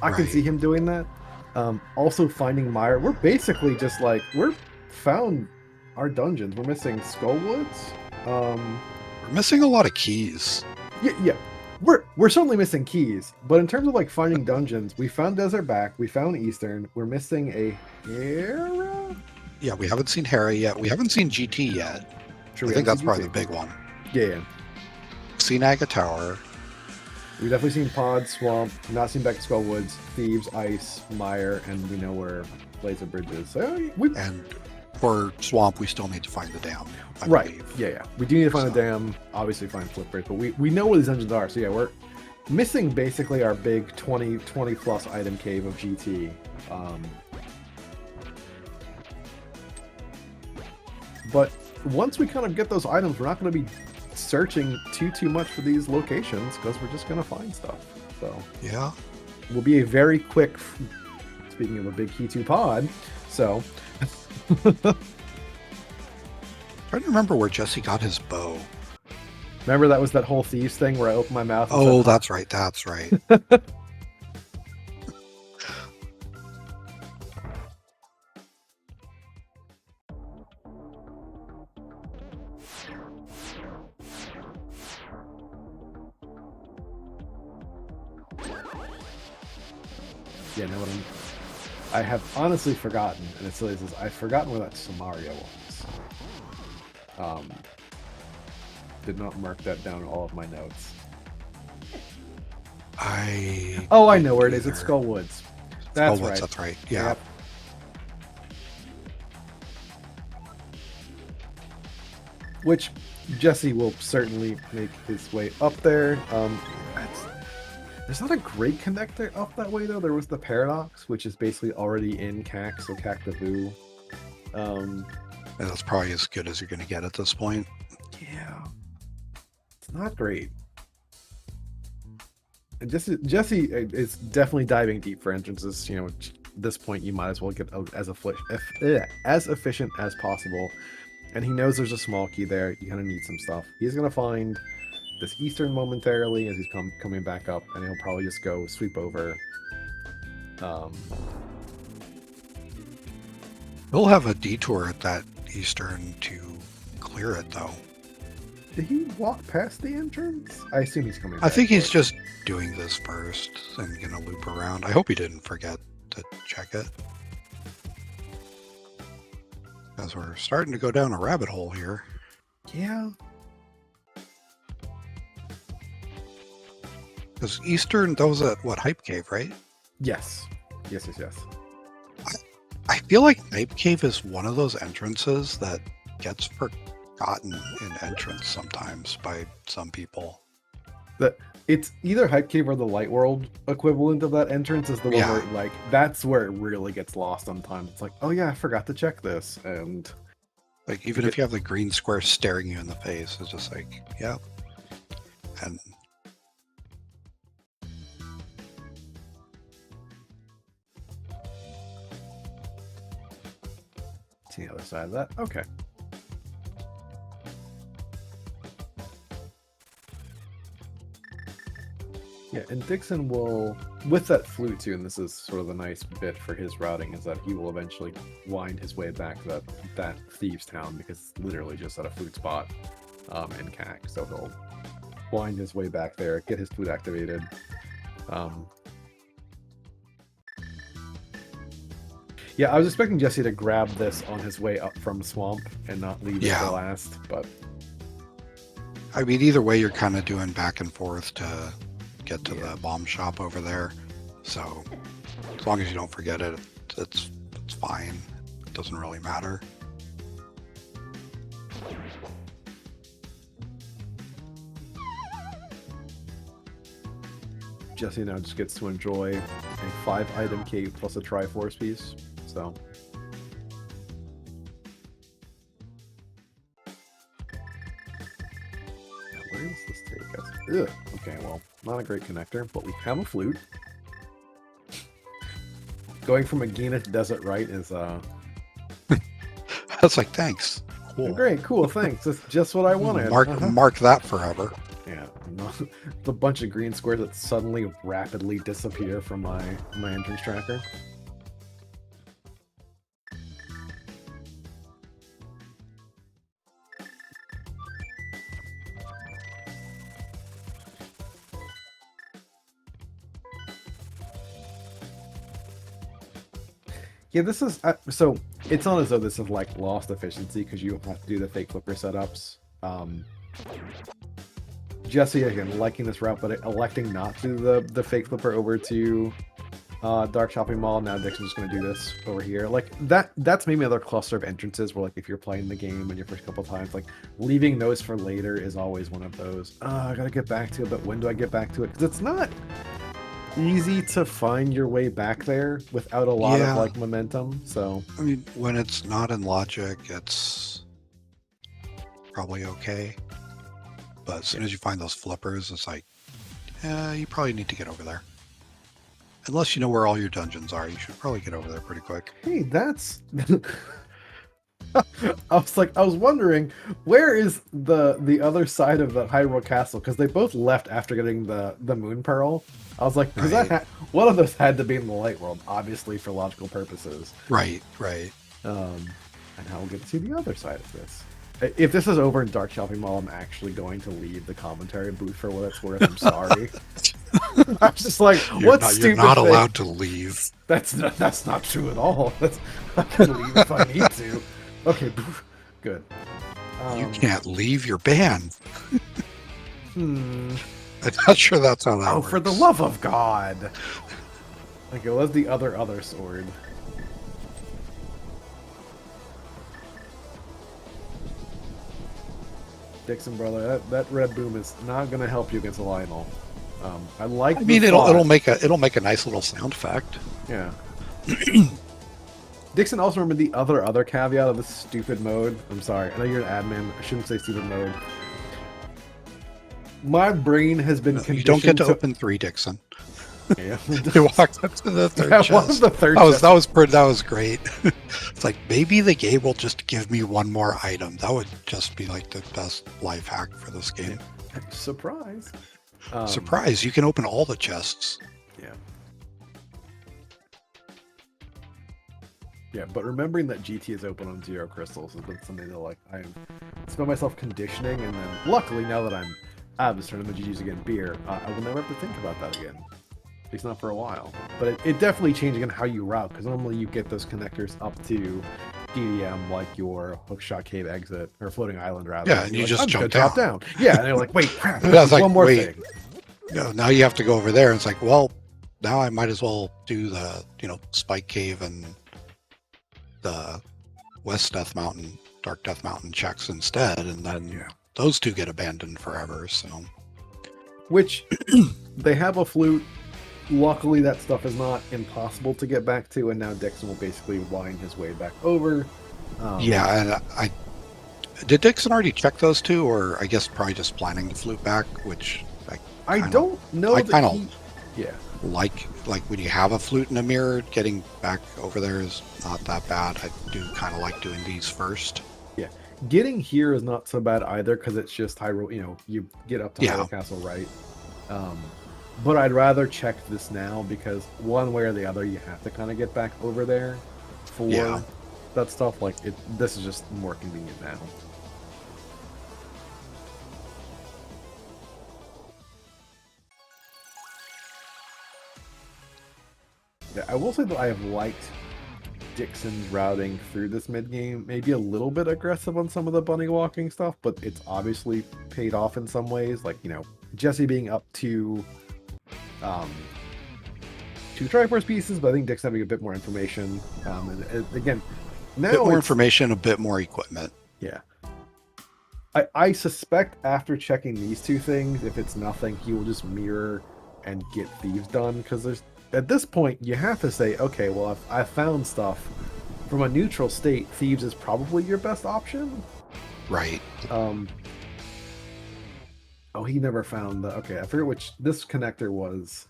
A: I can see him doing that. Also finding Meyer, we're basically just like we're found our dungeons. We're missing Skullwoods.
B: We're missing a lot of keys.
A: Yeah. We're certainly missing keys, but in terms of like finding dungeons, we found Desert Back, we found Eastern. We're missing a Hera.
B: Yeah, we haven't seen Hera yet. We haven't seen GT yet.
A: True,
B: I think that's probably the big one.
A: Yeah.
B: Seen Aga Tower.
A: We've definitely seen Pod, Swamp, not seen back to Skullwoods, Thieves, Ice, Mire, and we know where Blazer Bridge is. So
B: and for Swamp, we still need to find the dam. I believe.
A: Yeah. We do need to find the dam, obviously find Flippers, but we know where these dungeons are. So yeah, we're missing basically our big 20 plus item cave of GT. But once we kind of get those items, we're not going to be searching too much for these locations because we're just going to find stuff. So
B: yeah,
A: will be a very quick, speaking of a big key 2 pod, so
B: trying to remember where Jesse got his bow.
A: Remember that was that whole thieves thing where I opened my mouth and
B: said, that's right.
A: Yeah, no, I have honestly forgotten, and it's silly, I've forgotten where that Samaria was. Did not mark that down in all of my notes. I know where it is. It's Skullwoods. That's right.
B: That's right. Yeah. Yep.
A: Which Jesse will certainly make his way up there. There's not a great connector up that way though. There was the Paradox, which is basically already in CAC, so CAC the Vu.
B: And that's probably as good as you're going to get at this point.
A: Yeah, it's not great. And Jesse is definitely diving deep for entrances. You know, at this point you might as well get as efficient as possible. And he knows there's a small key there. You kind of need some stuff. He's gonna find this Eastern momentarily as he's coming back up, and he'll probably just go sweep over.
B: We'll have a detour at that Eastern to clear it, though.
A: Did he walk past the entrance? I assume he's coming back.
B: I think he's just doing this first and gonna loop around. I hope he didn't forget to check it. As we're starting to go down a rabbit hole here.
A: Yeah.
B: Because Eastern, that was at, what, Hype Cave, right?
A: Yes. Yes.
B: I feel like Hype Cave is one of those entrances that gets forgotten in entrance sometimes by some people.
A: It's either Hype Cave or the Light World equivalent of that entrance is the one where, like, that's where it really gets lost sometimes. It's like, oh yeah, I forgot to check this. And
B: like, even if you have the green square staring you in the face, it's just like, yeah. And
A: see the other side of that. Okay. Yeah, and Dickson will, with that flute too, and this is sort of the nice bit for his routing, is that he will eventually wind his way back to that Thieves Town, because it's literally just at a flute spot in CAC. So he'll wind his way back there, get his flute activated. Yeah, I was expecting Jesse to grab this on his way up from Swamp and not leave it to last, but...
B: I mean, either way, you're kind of doing back and forth to get to the bomb shop over there. So as long as you don't forget it, it's fine. It doesn't really matter.
A: Jesse now just gets to enjoy a 5-item cave plus a Triforce piece. So where does this take us? Ugh. Okay, well, not a great connector, but we have a flute. Going from a Gina to Desert Right is
B: I was like, thanks. Cool.
A: Great, cool, thanks. That's just what I wanted.
B: Mark that forever.
A: Yeah, the bunch of green squares that suddenly rapidly disappear from my entrance tracker. Yeah, this is so it's not as though this is like lost efficiency because you have to do the fake flipper setups. Jesse again liking this route, but electing not to do the fake flipper over to Dark Shopping Mall. Now Dickson's just going to do this over here. Like that's maybe another cluster of entrances where, like, if you're playing the game and your first couple times, like leaving those for later is always one of those. I gotta get back to it, but when do I get back to it? Because it's not easy to find your way back there without a lot of like momentum. So
B: I mean, when it's not in logic, it's probably okay. But as soon as you find those flippers, it's like, you probably need to get over there. Unless you know where all your dungeons are, you should probably get over there pretty quick.
A: Hey, that's... I was wondering, where is the other side of the Hyrule Castle? Because they both left after getting the Moon Pearl. I was like, because one of those had to be in the Light World, obviously for logical purposes.
B: Right.
A: And now we'll get to see the other side of this. If this is over in Dark Shopping Mall, I'm actually going to leave the commentary booth for what it's worth. I'm sorry. I'm just like,
B: you're not allowed to leave.
A: That's not true at all. I can leave if I need to. Okay, good.
B: You can't leave your band.
A: I'm
B: not sure that's how that works.
A: Oh, for the love of God! Okay, what's the other sword? Dickson, brother, that red boom is not going to help you against a Lionel. I like.
B: I mean, it'll make a nice little sound effect.
A: Yeah. Dickson, also remember the other caveat of this stupid mode. I'm sorry, I know you're an admin. I shouldn't say stupid mode. My brain has been conditioned.
B: You don't get to open 3, Dickson.
A: Yeah.
B: You walked up to the third chest.
A: One of the third
B: that was great. It's like, maybe the game will just give me one more item. That would just be like the best life hack for this game.
A: Surprise.
B: Surprise, you can open all the chests.
A: Yeah. Yeah, but remembering that GT is open on 0 crystals has been something that, like, I spent myself conditioning, and then luckily, now that I'm out of this tournament, GG's again beer, I will never have to think about that again. At least not for a while. But it definitely changed again how you route, because normally you get those connectors up to DDM, like your hookshot cave exit, or floating island rather.
B: Yeah, and you
A: like,
B: just jump
A: down. Yeah, and they're like, wait, crap,
B: that's like,
A: one more thing.
B: No, now you have to go over there, and it's like, well, now I might as well do the, Spike Cave and the West Death Mountain, Dark Death Mountain checks instead, and then those two get abandoned forever, so.
A: Which, they have a flute. Luckily, that stuff is not impossible to get back to, and now Dickson will basically wind his way back over.
B: Yeah, and did Dickson already check those two, or I guess probably just planning the flute back, which
A: I don't know.
B: I kind of like when you have a flute in a mirror, getting back over there is not that bad. I do kind of like doing these first.
A: Yeah, getting here is not so bad either, because it's just Hyrule. You get up to Hyrule Castle, right? But I'd rather check this now, because one way or the other, you have to kind of get back over there for that stuff. Like, this is just more convenient now. Yeah, I will say that I have liked Dickson's routing through this mid-game. Maybe a little bit aggressive on some of the bunny walking stuff, but it's obviously paid off in some ways. Like, Jesse being up to 2 Triforce pieces, but I think Dick's having a bit more information. And again, now
B: a bit more information, a bit more equipment.
A: Yeah. I suspect after checking these 2 things, if it's nothing, he will just mirror and get Thieves done, because at this point, you have to say, okay, well, if I found stuff from a neutral state, Thieves is probably your best option.
B: Right.
A: Oh, he never found the... Okay, I forget which... This connector was,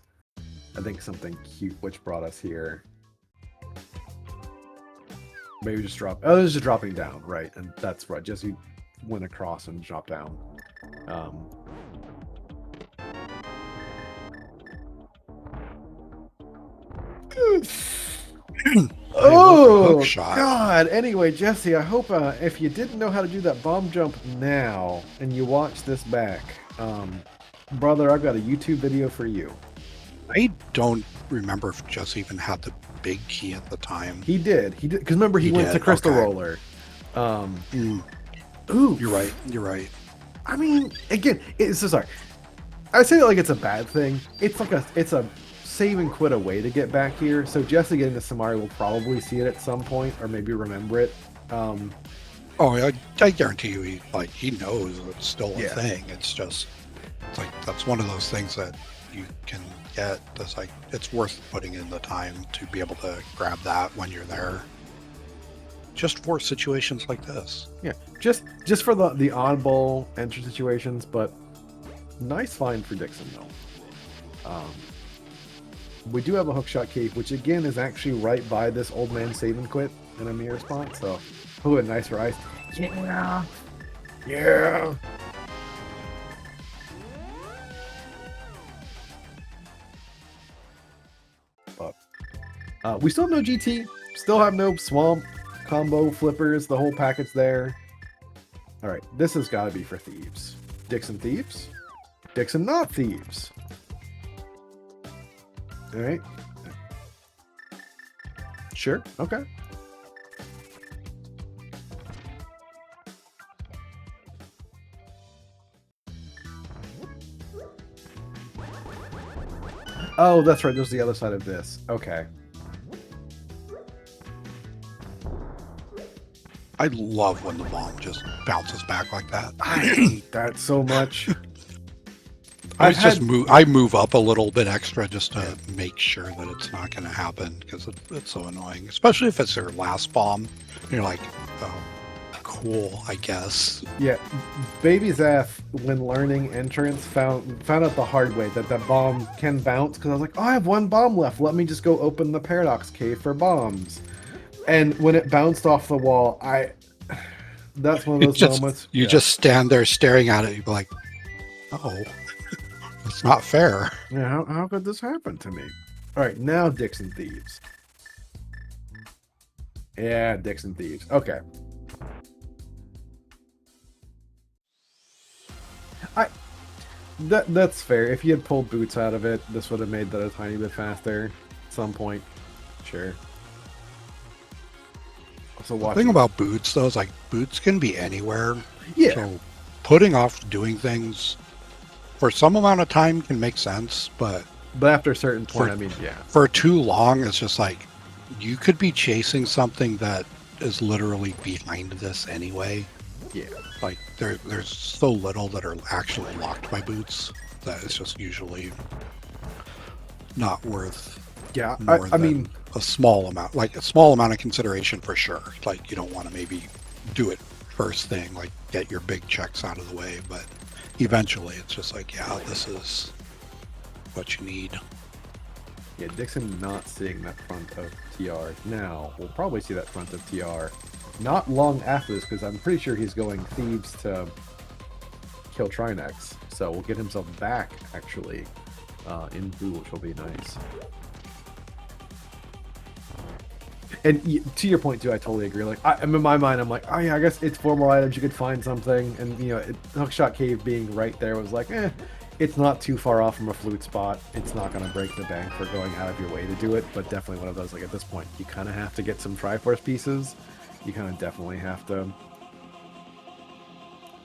A: I think, something cute, which brought us here. Maybe just drop... Oh, it was just dropping down, right. And that's right. Jesse went across and dropped down. Oh, God. Anyway, Jesse, I hope if you didn't know how to do that bomb jump now, and you watch this back... brother, I've got a YouTube video for you.
B: I don't remember if Jesse even had the big key at the time.
A: He did. Because remember, he went to Crystal Roller.
B: Ooh, you're right.
A: I mean, again, sorry. I say it like it's a bad thing. It's a save and quit away to get back here. So Jesse getting to Samari will probably see it at some point, or maybe remember it.
B: I guarantee you, he knows it's still a thing. It's just, that's one of those things that you can get. That's it's worth putting in the time to be able to grab that when you're there. Just for situations like this. Yeah,
A: just for the oddball enter situations, but nice find for Dickson though. We do have a hookshot cave, which again is actually right by this old man save and quit in a mirror spot. So, a nice for ice. Yeah. But we still have no GT. Still have no swamp combo flippers. The whole packet's there. All right, this has got to be for Thieves. Dickson Thieves. Dickson not Thieves. All right. Sure. Okay. Oh, that's right. There's the other side of this. Okay.
B: I love when the bomb just bounces back like that.
A: I hate that so much.
B: I move up a little bit extra just to make sure that it's not going to happen because it's so annoying, especially if it's your last bomb. You're like, oh, cool, I guess.
A: Yeah, Baby Zaf, when learning entrance, found out the hard way that that bomb can bounce, because I was like, oh, I have one bomb left. Let me just go open the Paradox Cave for bombs. And when it bounced off the wall, that's one of those moments.
B: You just stand there staring at it. You'd be like, oh, it's not fair.
A: Yeah, how could this happen to me? All right, now Dickson Thieves. Yeah, Dickson Thieves. Okay. That's fair. If you had pulled Boots out of it, this would have made that a tiny bit faster at some point. Sure. Also,
B: The thing about Boots, though, is like Boots can be anywhere.
A: Yeah.
B: So putting off doing things for some amount of time can make sense, but
A: after a certain point, I mean, yeah.
B: For too long, it's just like you could be chasing something that is literally behind this anyway.
A: Yeah.
B: Like there's so little that are actually locked by Boots that it's just usually not worth.
A: Yeah,
B: I mean a small amount, like a small amount of consideration for sure. Like you don't want to maybe do it first thing, like get your big checks out of the way, but eventually it's just like, yeah, this is what you need.
A: Yeah, Dickson not seeing that front of TR now. We'll probably see that front of TR not long after this, because I'm pretty sure he's going Thieves to kill Trinex. So we'll get himself back, actually, in Boo, which will be nice. And to your point, too, I totally agree. Like, in my mind, I'm like, oh yeah, I guess it's 4 more items, you could find something. And, you know, Hookshot Cave being right there was like, it's not too far off from a flute spot. It's not going to break the bank for going out of your way to do it, but definitely one of those, like, at this point, you kind of have to get some Triforce pieces. You kind of definitely have to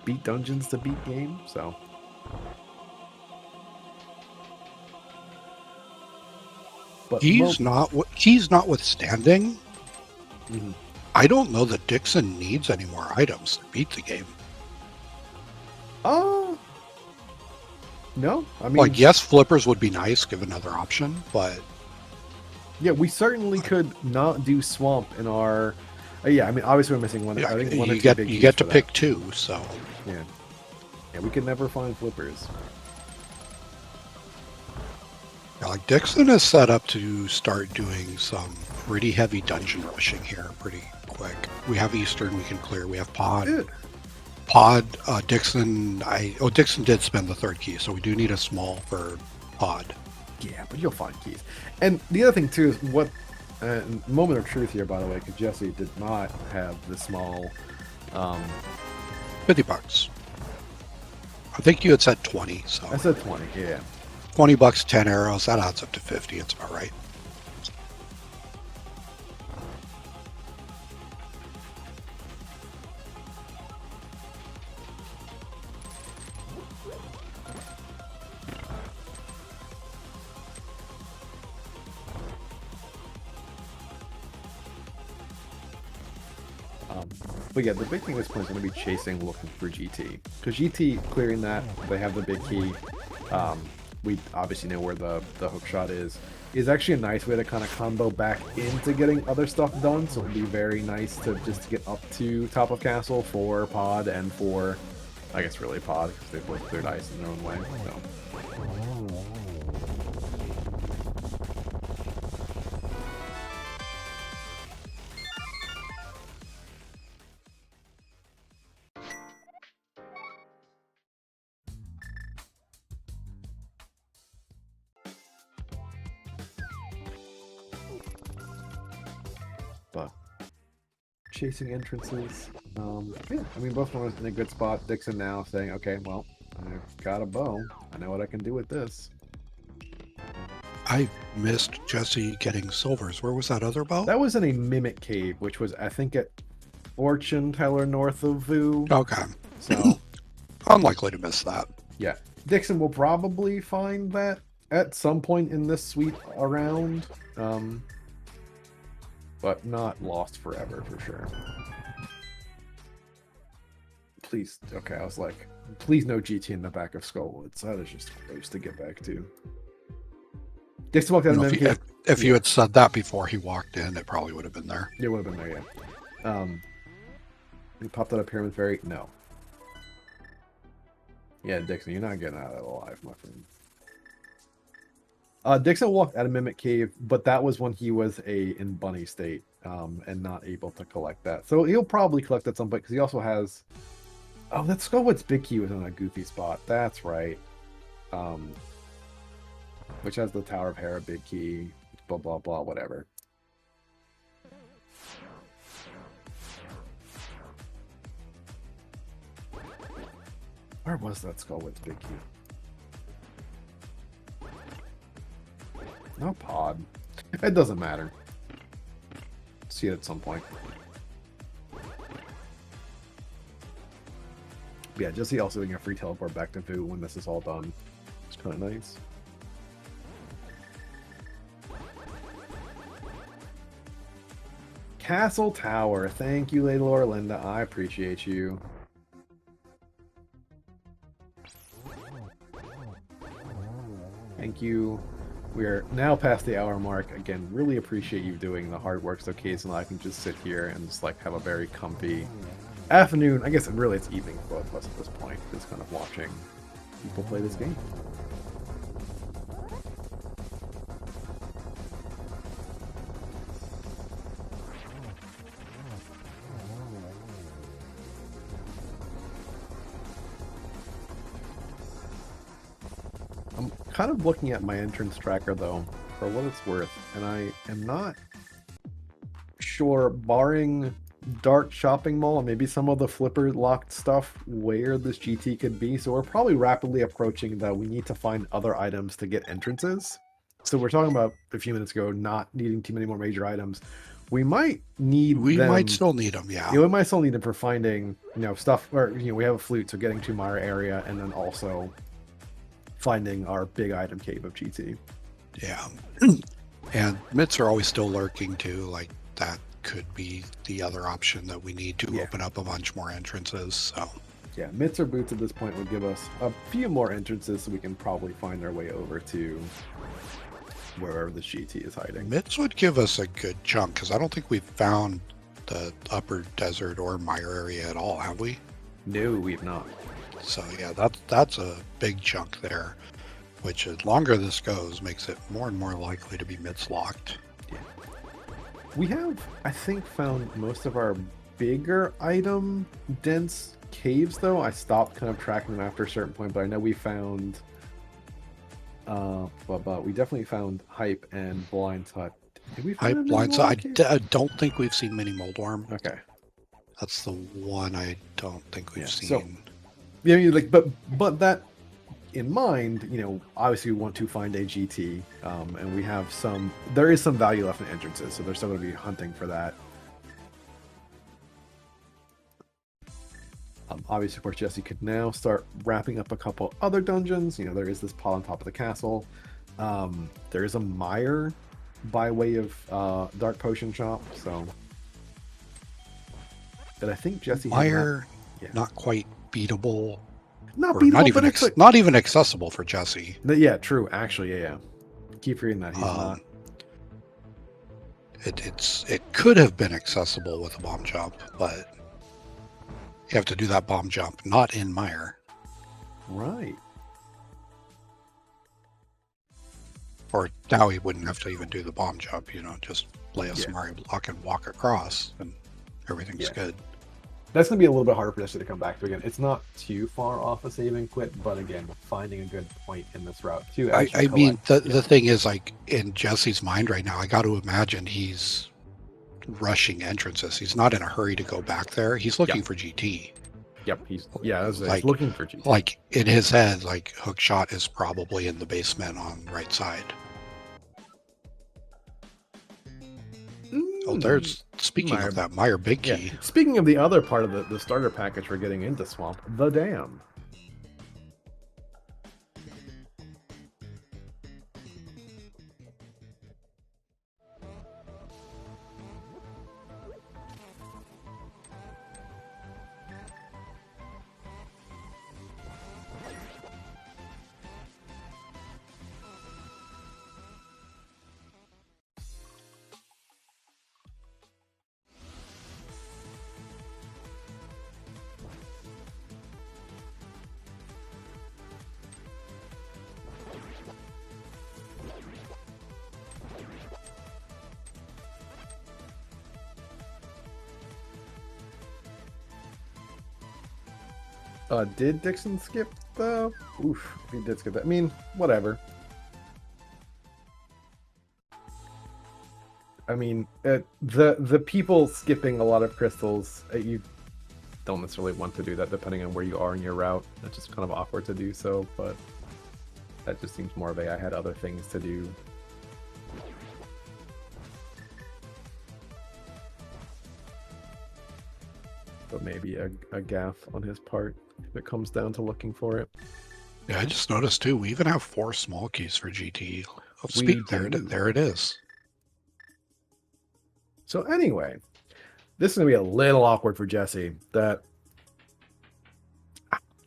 A: beat dungeons to beat game, so.
B: But he's notwithstanding.
A: Mm-hmm.
B: I don't know that Dickson needs any more items to beat the game.
A: No, I mean,
B: like, yes, flippers would be nice, give another option, but
A: yeah, we certainly could not do swamp in our. Yeah, I mean, obviously we're missing one.
B: Yeah,
A: I think one
B: you
A: or two
B: get
A: big
B: you get to
A: for
B: pick
A: that.
B: 2, so
A: yeah, we can never find flippers.
B: Yeah, like Dickson is set up to start doing some pretty heavy dungeon rushing here pretty quick. We have Eastern we can clear. We have Pod.
A: Yeah.
B: Pod, Dickson. Dickson did spend the 3rd key, so we do need a small for Pod.
A: Yeah, but you'll find keys. And the other thing too is what. Moment of truth here, by the way, because Jesse did not have the small.
B: $50. I think you had said 20, so
A: I said 20. Yeah.
B: $20, 10 arrows. That adds up to 50. It's about right.
A: But yeah, the big thing at this point is going to be chasing, looking for GT. Because GT, clearing that, they have the big key. We obviously know where the hook shot is actually a nice way to kind of combo back into getting other stuff done. So it would be very nice to just get up to top of castle for Pod and for, I guess, really Pod, because they've like cleared ice in their own way. So. But chasing entrances, yeah, I mean, both of us in a good spot. Dickson now saying, okay, well, I've got a bow. I know what I can do with this.
B: I missed Jesse getting silvers. Where was that other bow?
A: That was in a Mimic Cave, which was, I think, at Fortune Teller north of Vu.
B: Okay.
A: So,
B: unlikely to miss that.
A: Yeah. Dickson will probably find that at some point in this sweep around. But not lost forever, for sure. Please. Okay, I was like, Please no GT in the back of Skullwoods. That is just gross to get back to. Dickson walked out
B: You
A: of
B: know,
A: the Mimic Cave.
B: if you had said that before he walked in, it probably would have been there.
A: It would have been there, yeah. He popped out of Pyramid Fairy? No. Yeah, Dickson, you're not getting out of that alive, my friend. Dickson walked out of Mimic Cave, but that was when he was in bunny state, and not able to collect that. So he'll probably collect at some point, because he also has... Oh, that Skullwood's big key was in a goofy spot. That's right. Which has the Tower of Hera big key, blah, blah, blah, whatever. Where was that Skullwood's big key? No pod. It doesn't matter. See it at some point. Yeah, Jesse also getting a free teleport back to Vu when this is all done. It's kind of nice. Castle Tower. Thank you, Lady Laura Linda. I appreciate you. Thank you. We're now past the hour mark. Again, really appreciate you doing the hard work so occasionally I can just sit here and just like have a very comfy afternoon. I guess really it's evening for both of us at this point. Just kind of watching people play this game. I'm kind of looking at my entrance tracker though, for what it's worth, and I am not sure, barring Dark Shopping Mall and maybe some of the flipper locked stuff, where this GT could be. So we're probably rapidly approaching that we need to find other items to get entrances. So we're talking about a few minutes ago not needing too many more major items. We might need
B: We
A: them.
B: might still need them, yeah.
A: Yeah, we might still need them for finding, stuff, or, we have a flute, so getting to Mire area, and then also finding our big item cave of GT.
B: Yeah. And myths are always still lurking too, like that could be the other option that we need to open up a bunch more entrances. So
A: yeah, myths or boots at this point would give us a few more entrances, so we can probably find our way over to wherever the GT is hiding.
B: myths would give us a good chunk, because I don't think we've found the upper desert or Mire area at all, have we?
A: No, we've not.
B: So yeah, that's a big chunk there, which the longer this goes makes it more and more likely to be myths locked.
A: Yeah. We have, I think, found most of our bigger item dense caves though. I stopped kind of tracking them after a certain point, but I know we found but we definitely found Hype and Blind Hut. Did we find
B: Hype, Blind Hut. I don't think we've seen Mini Moldworm.
A: Okay.
B: That's the one I don't think we've seen.
A: So, yeah, but that in mind, obviously we want to find a GT, and we have there is some value left in entrances, so they're still going to be hunting for that. Obviously, of course, Jesse could now start wrapping up a couple other dungeons. There is this pod on top of the castle. There is a mire by way of Dark Potion Shop, so that I think Jesse
B: Mire, not quite beatable.
A: Not beatable,
B: not even accessible for Jesse.
A: Yeah, true. Actually, yeah. Keep reading that. He's not.
B: It could have been accessible with a bomb jump, but you have to do that bomb jump not in Mire.
A: Right.
B: Or now he wouldn't have to even do the bomb jump. Just lay a Samari block and walk across, and everything's good.
A: That's going to be a little bit harder for Jesse to come back to again. It's not too far off a save and quit, but again, finding a good point in this route too.
B: I mean, the thing is, like, in Jesse's mind right now, I got to imagine he's rushing entrances. He's not in a hurry to go back there. He's looking for GT.
A: Yep, he's looking for GT.
B: Like, in his head, like, Hookshot is probably in the basement on the right side. Oh, there's, speaking of that, Mire Big Key.
A: Yeah. Speaking of the other part of the starter package for getting into Swamp, the dam. Did Dickson skip the? Oof, he did skip that. I mean, whatever. I mean, the people skipping a lot of crystals, you don't necessarily want to do that depending on where you are in your route. It's just kind of awkward to do so, but that just seems more of a I had other things to do. But maybe a gaff on his part if it comes down to looking for it.
B: Yeah, I just noticed too, we even have 4 small keys for GT. Oh, there it is.
A: So anyway, this is going to be a little awkward for Jesse. It's a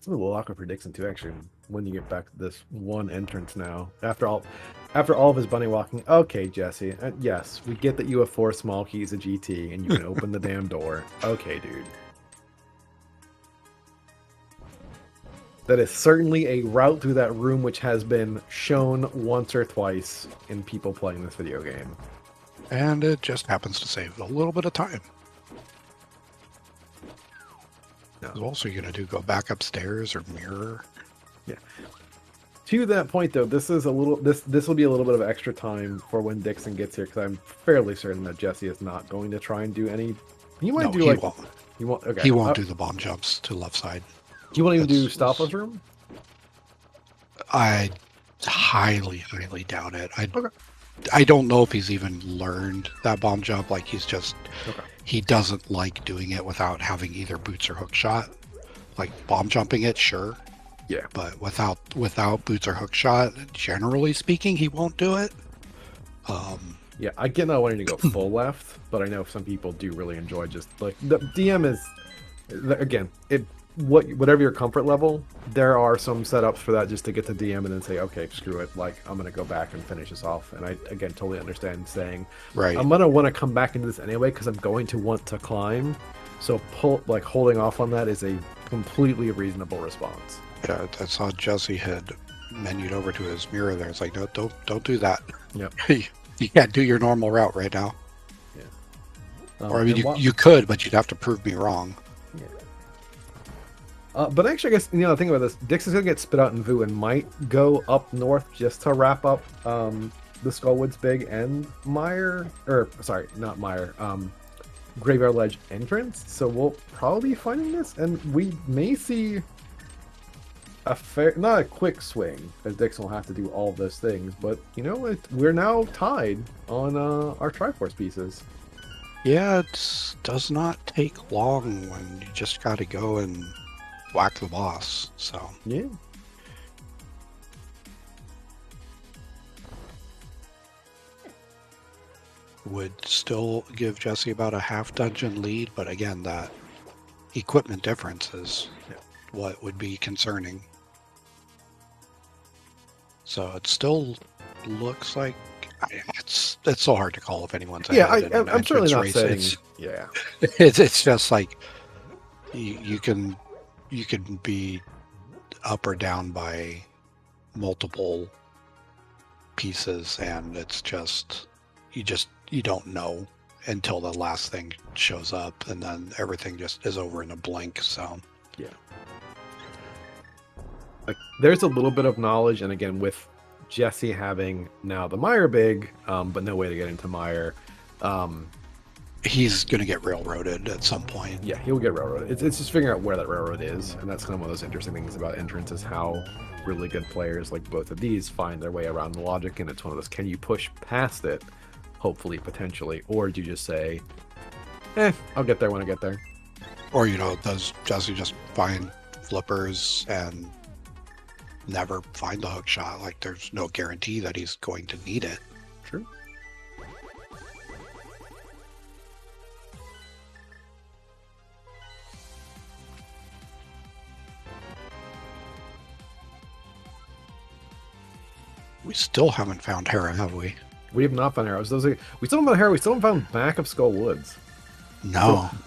A: little awkward for Dickson too, actually, when you get back to this one entrance now. After all of his bunny walking, okay, Jesse, yes, we get that you have 4 small keys of GT and you can open the damn door. Okay, dude. That is certainly a route through that room which has been shown once or twice in people playing this video game.
B: And it just happens to save a little bit of time.
A: No.
B: Also, you're going to go back upstairs or mirror.
A: Yeah. To that point, though, this is a little. This will be a little bit of extra time for when Dickson gets here, because I'm fairly certain that Jesse is not going to try and do any. He might do like.
B: Won't.
A: He won't. Okay.
B: He won't do the bomb jumps to left side.
A: He won't even do Stoppa's room.
B: I highly doubt it.
A: Okay.
B: I don't know if he's even learned that bomb jump. Like he's just.
A: Okay.
B: He doesn't like doing it without having either boots or hook shot. Like bomb jumping it, sure.
A: Yeah.
B: But without boots or hook shot, generally speaking, he won't do it.
A: Yeah, I get not wanting to go full left, but I know some people do really enjoy just like the DM is again, whatever your comfort level, there are some setups for that just to get to DM and then say, okay, screw it, like I'm gonna go back and finish this off. And I again totally understand saying,
B: right,
A: I'm gonna want to come back into this anyway because I'm going to want to climb. So holding off on that is a completely reasonable response.
B: Yeah, I saw Jesse had menued over to his mirror there. It's like, no, don't do that.
A: Yep.
B: You can't do your normal route right now.
A: Yeah.
B: Or I mean, you could, but you'd have to prove me wrong.
A: Yeah. But actually, I guess, the thing about this, Dix is going to get spit out in Vu and might go up north just to wrap up the Skullwoods Big and Graveyard Ledge entrance. So we'll probably be finding this, and we may see not a quick swing, as Dixon will have to do all of those things, but we're now tied on our Triforce pieces.
B: Yeah, it does not take long when you just got to go and whack the boss. So
A: yeah.
B: Would still give Jesse about a half dungeon lead, but again, that equipment difference is what would be concerning. So it still looks like it's so hard to call if anyone's ahead.
A: Yeah, I'm certainly not saying.
B: It's just like you can be up or down by multiple pieces, and it's just you don't know until the last thing shows up, and then everything just is over in a blink. So
A: yeah. Like there's a little bit of knowledge, and again with Jesse having now the Mire Big, but no way to get into Mire,
B: he's gonna get railroaded at some point.
A: Yeah, he'll get railroaded. It's just figuring out where that railroad is, and that's kind of one of those interesting things about entrance is how really good players like both of these find their way around the logic, and it's one of those, can you push past it, hopefully, potentially, or do you just say, I'll get there when I get there?
B: Or does Jesse just find flippers and never find the hook shot? Like there's no guarantee that he's going to need it.
A: True.
B: We still haven't found Hera, have we?
A: We have not found Hera. We still haven't found Hera. We still haven't found back of Skull Woods.
B: No.
A: So,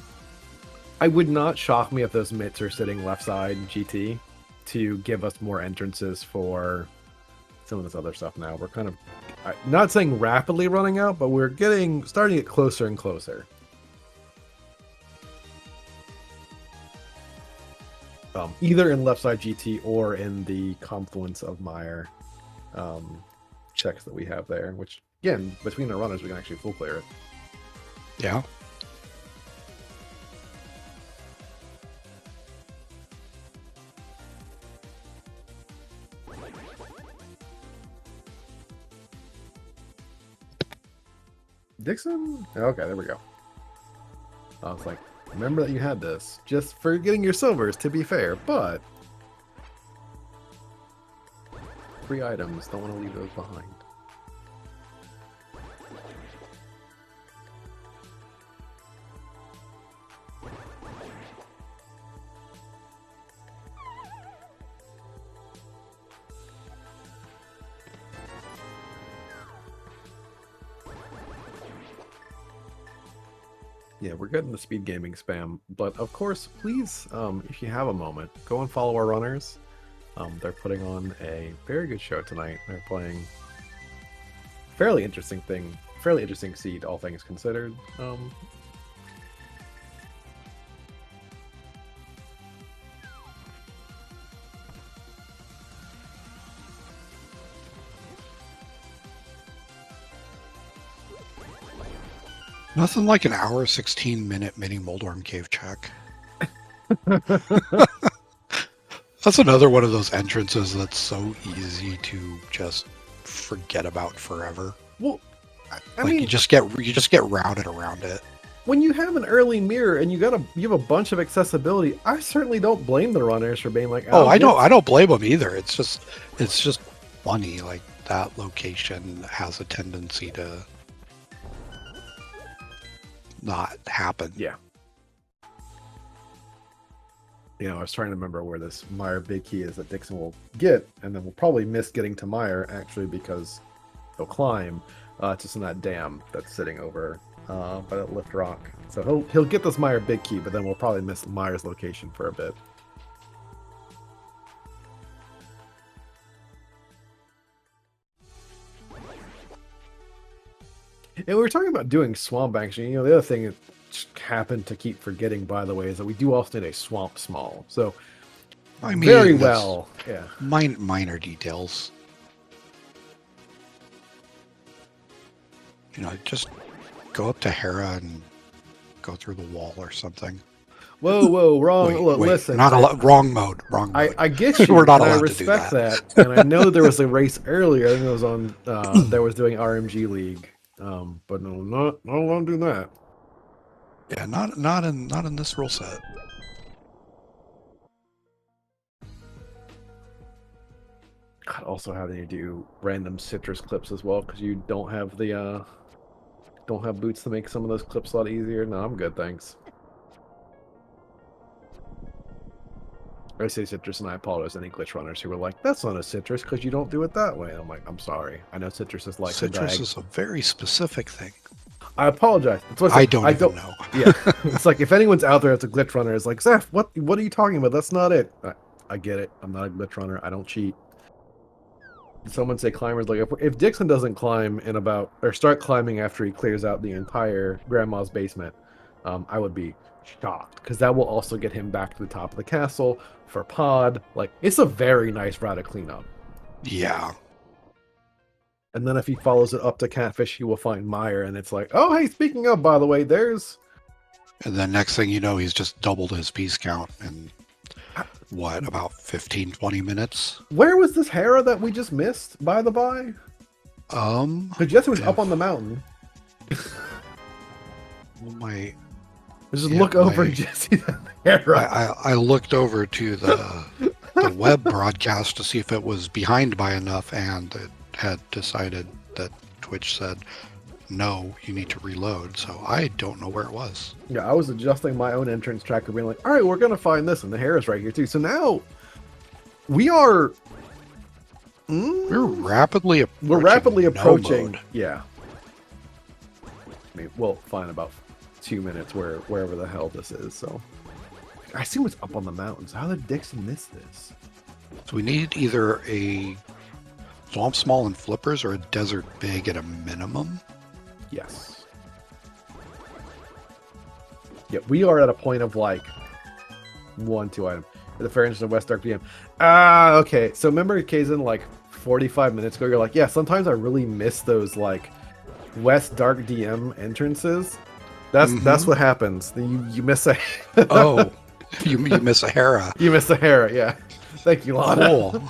A: I would not shock me if those mitts are sitting left side GT to give us more entrances for some of this other stuff now. We're kind of, not saying rapidly running out, but we're starting to get closer and closer. either in left side GT or in the confluence of Mire checks that we have there, which again, between the runners, we can actually full clear it.
B: Yeah.
A: Dickson? Okay, there we go. I was like, remember that you had this. Just for getting your silvers, to be fair, but 3 items, don't want to leave those behind. Yeah, we're getting the speed gaming spam, but of course, please, if you have a moment, go and follow our runners. They're putting on a very good show tonight. They're playing fairly interesting seed, all things considered.
B: Nothing like an hour, 16-minute mini Moldorm cave check. That's another one of those entrances that's so easy to just forget about forever.
A: Well, I
B: mean, you just get routed around it.
A: When you have an early mirror and you have a bunch of accessibility, I certainly don't blame the runners for being like,
B: oh, I don't blame them either. It's just funny. Like, that location has a tendency to not happen.
A: Yeah. You know, I was trying to remember where this Mire big key is that Dickson will get, and then we'll probably miss getting to Mire actually because he'll climb just in that dam that's sitting over by that lift rock. So he'll get this Mire big key, but then we'll probably miss Mire's location for a bit. And we were talking about doing swamp action. You know, the other thing that just happened to keep forgetting, by the way, is that we do also need a swamp small. So,
B: I mean,
A: very well, yeah.
B: Minor details. You know, just go up to Hera and go through the wall or something.
A: Whoa, wrong. Look, listen.
B: Wrong mode.
A: I get you.
B: We're not
A: and
B: allowed
A: I respect
B: to do that.
A: And I know that there was a race earlier. I think it was on. That was doing RMG League. But no, I don't want to do that.
B: Yeah, not in this rule set.
A: God, also having to do random citrus clips as well because you don't have the boots to make some of those clips a lot easier. No, I'm good, thanks. I say citrus, and I apologize to any glitch runners who were like, "That's not a citrus because you don't do it that way." And I'm like, "I'm sorry. I know citrus is like
B: citrus is a very specific thing."
A: I apologize.
B: I don't know.
A: Yeah, it's like if anyone's out there that's a glitch runner, it's like, Zeph, what are you talking about? That's not it. I get it. I'm not a glitch runner. I don't cheat. Someone say climbers, like if Dickson doesn't climb start climbing after he clears out the entire grandma's basement, I would be shocked because that will also get him back to the top of the castle for pod. Like, it's a very nice route to clean up.
B: Yeah.
A: And then if he follows it up to Catfish, he will find Mire, and it's like, oh, hey, speaking of, by the way, there's...
B: And then next thing you know, he's just doubled his piece count in, about 15, 20 minutes?
A: Where was this Hera that we just missed, by the by? Because Jesse was up on the mountain. Just look over and just see the Hera.
B: I looked over to the web broadcast to see if it was behind by enough, and it had decided that Twitch said, no, you need to reload. So I don't know where it was.
A: Yeah, I was adjusting my own entrance tracker, being like, all right, we're going to find this, and the Hera's right here too. So now we are...
B: We're rapidly
A: approaching.
B: No
A: Yeah. I mean, we'll find about 2 minutes wherever the hell this is. So I assume it's up on the mountains. How did Dickson miss this?
B: So we need either a swamp small and flippers or a desert big at a minimum.
A: Yes. Yeah, we are at a point of like 1-2 items. the fair entrance of West Dark DM. Ah, okay. So remember, Kazin, like 45 minutes ago, you're like, yeah, sometimes I really miss those like West Dark DM entrances. That's what happens. You miss a
B: Oh, you miss a Hera.
A: you miss a Hera, yeah. Thank you, Lana.
B: Cool.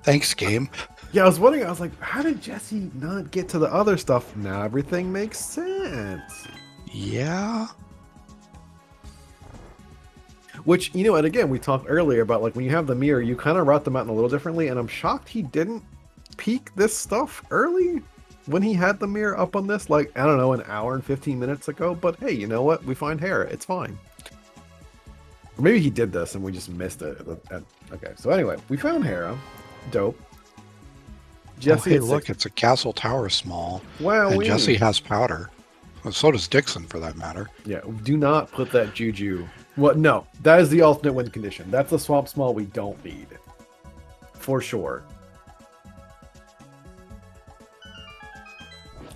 B: Thanks, game.
A: Yeah, I was wondering. I was like, how did Jesse not get to the other stuff? Now everything makes sense.
B: Yeah.
A: Which, you know, and again, we talked earlier about like when you have the mirror, you kind of route them out in a little differently, and I'm shocked he didn't peek this stuff early when he had the mirror up on this, like, I don't know, an hour and 15 minutes ago. But hey, you know what? We find Hera. It's fine. Or maybe he did this and we just missed it. Okay, so anyway, we found Hera. Dope. Jesse,
B: hey, look, it's a castle tower small.
A: Wow,
B: and Jesse has powder. Well, so does Dickson, for that matter.
A: Yeah, do not put that juju. What? No, that is the alternate win condition. That's a swamp small we don't need. For sure.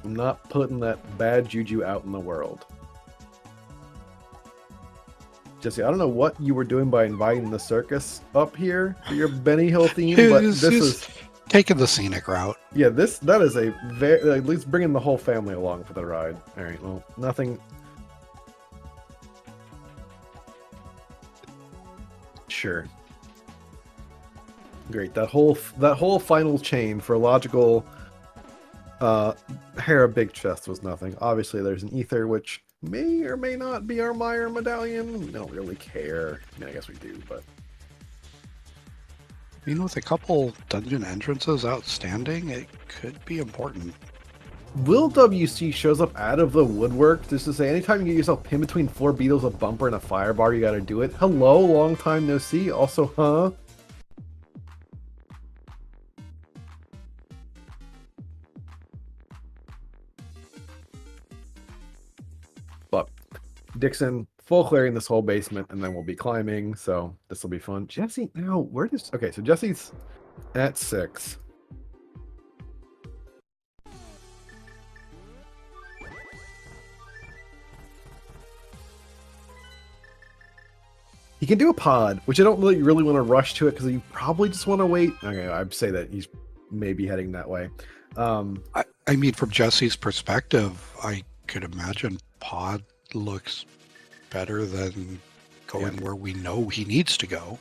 A: I'm not putting that bad juju out in the world. Jesse, I don't know what you were doing by inviting the circus up here for your Benny Hill theme, but this is
B: taking the scenic route.
A: Yeah, that is a very, at least bringing the whole family along for the ride. All right, well, nothing. Sure. Great. That whole final chain for logical Hera big chest was nothing. Obviously, there's an ether, which may or may not be our Meyer medallion. We don't really care. I mean, I guess we do, but
B: You know, with a couple dungeon entrances outstanding, it could be important.
A: Will WC shows up out of the woodwork just to say anytime you get yourself pinned between 4 beetles, a bumper, and a fire bar, you gotta do it. Hello, long time no see. Also, huh? But Dickson, full clearing this whole basement, and then we'll be climbing, so this will be fun. Jesse, now, where does... Okay, so Jesse's at 6. He can do a pod, which I don't really want to rush to it because you probably just want to wait. Okay, I'd say that he's maybe heading that way.
B: I mean, from Jesse's perspective, I could imagine pod looks better than going where we know he needs to go.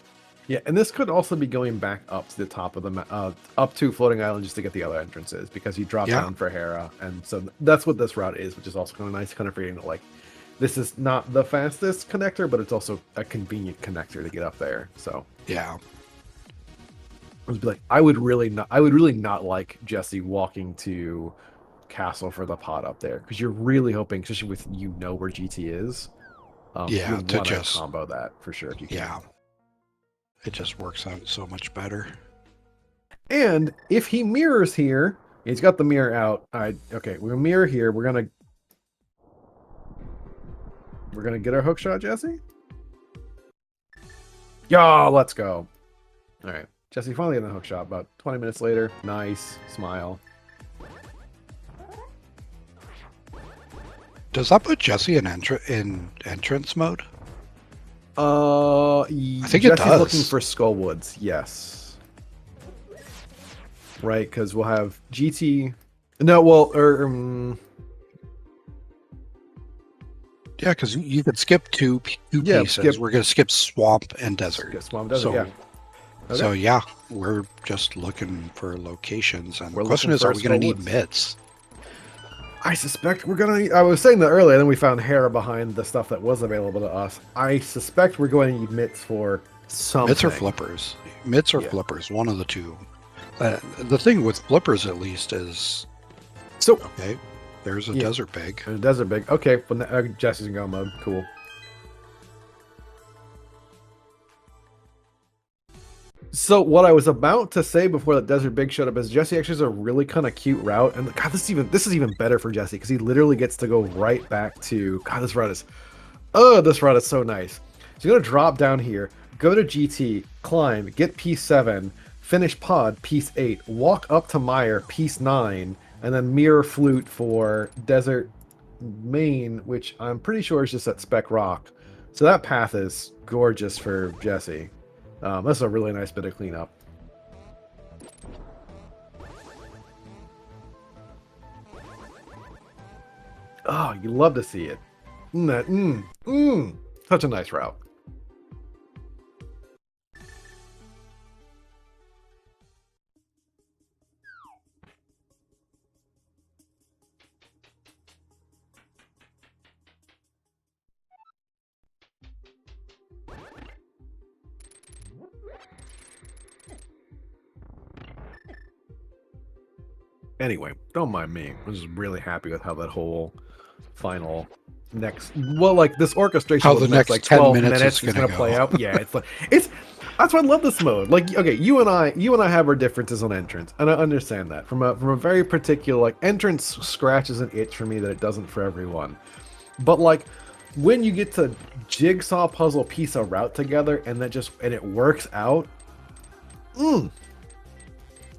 A: Yeah, and this could also be going back up to the top of the up to Floating Island just to get the other entrances because you drop down for Hera, and so that's what this route is, which is also kind of nice, kind of forgetting that like this is not the fastest connector, but it's also a convenient connector to get up there. So
B: yeah,
A: I was like, I would really not like Jesse walking to Castle for the pod up there because you're really hoping, especially with where GT is.
B: Yeah,
A: you
B: to just
A: combo that for sure if you can.
B: Yeah, it just works out so much better.
A: And if he mirrors here, he's got the mirror out. Okay, we'll mirror here. We're gonna get our hook shot, Jesse. Yeah, let's go. All right, Jesse finally getting the hook shot. About 20 minutes later, nice smile.
B: Does that put Jesse in entrance mode?
A: I think
B: it does.
A: Looking for Skullwoods, yes. Right, because we'll have GT. No, well,
B: yeah, because you could skip two pieces. We're going to skip swamp and desert.
A: Swamp desert, yeah. Okay.
B: So yeah, we're just looking for locations, and the question is, are we going to need mitts?
A: I suspect we're gonna. I was saying that earlier, then we found Hera behind the stuff that was available to us. I suspect we're going to need mitts for something.
B: Mitts or flippers. Mitts or flippers, one of the two. The thing with flippers, at least, is okay. There's a desert big.
A: There's a desert big. Okay, well, now, Jesse's in go mode. Cool. So what I was about to say before the desert big showed up is Jesse actually has a really kind of cute route, and God, this is even better for Jesse because he literally gets to go right back to this route is so nice. So you're gonna drop down here, go to GT, climb, get piece 7, finish pod piece 8, walk up to Meyer piece 9, and then mirror flute for desert main, which I'm pretty sure is just at Spec Rock. So that path is gorgeous for Jesse. That's a really nice bit of cleanup. Oh, you love to see it. Such a nice route. Anyway, don't mind me. I'm just really happy with how that whole final this orchestration
B: How
A: for
B: the
A: the next
B: next
A: like
B: 10
A: 12
B: minutes
A: minutes
B: is
A: is
B: gonna
A: gonna play
B: go.
A: out. Yeah, it's that's why I love this mode. Like, okay, you and I have our differences on entrance, and I understand that from a very particular like entrance scratches an itch for me that it doesn't for everyone. But like when you get to jigsaw puzzle piece a route together and it works out,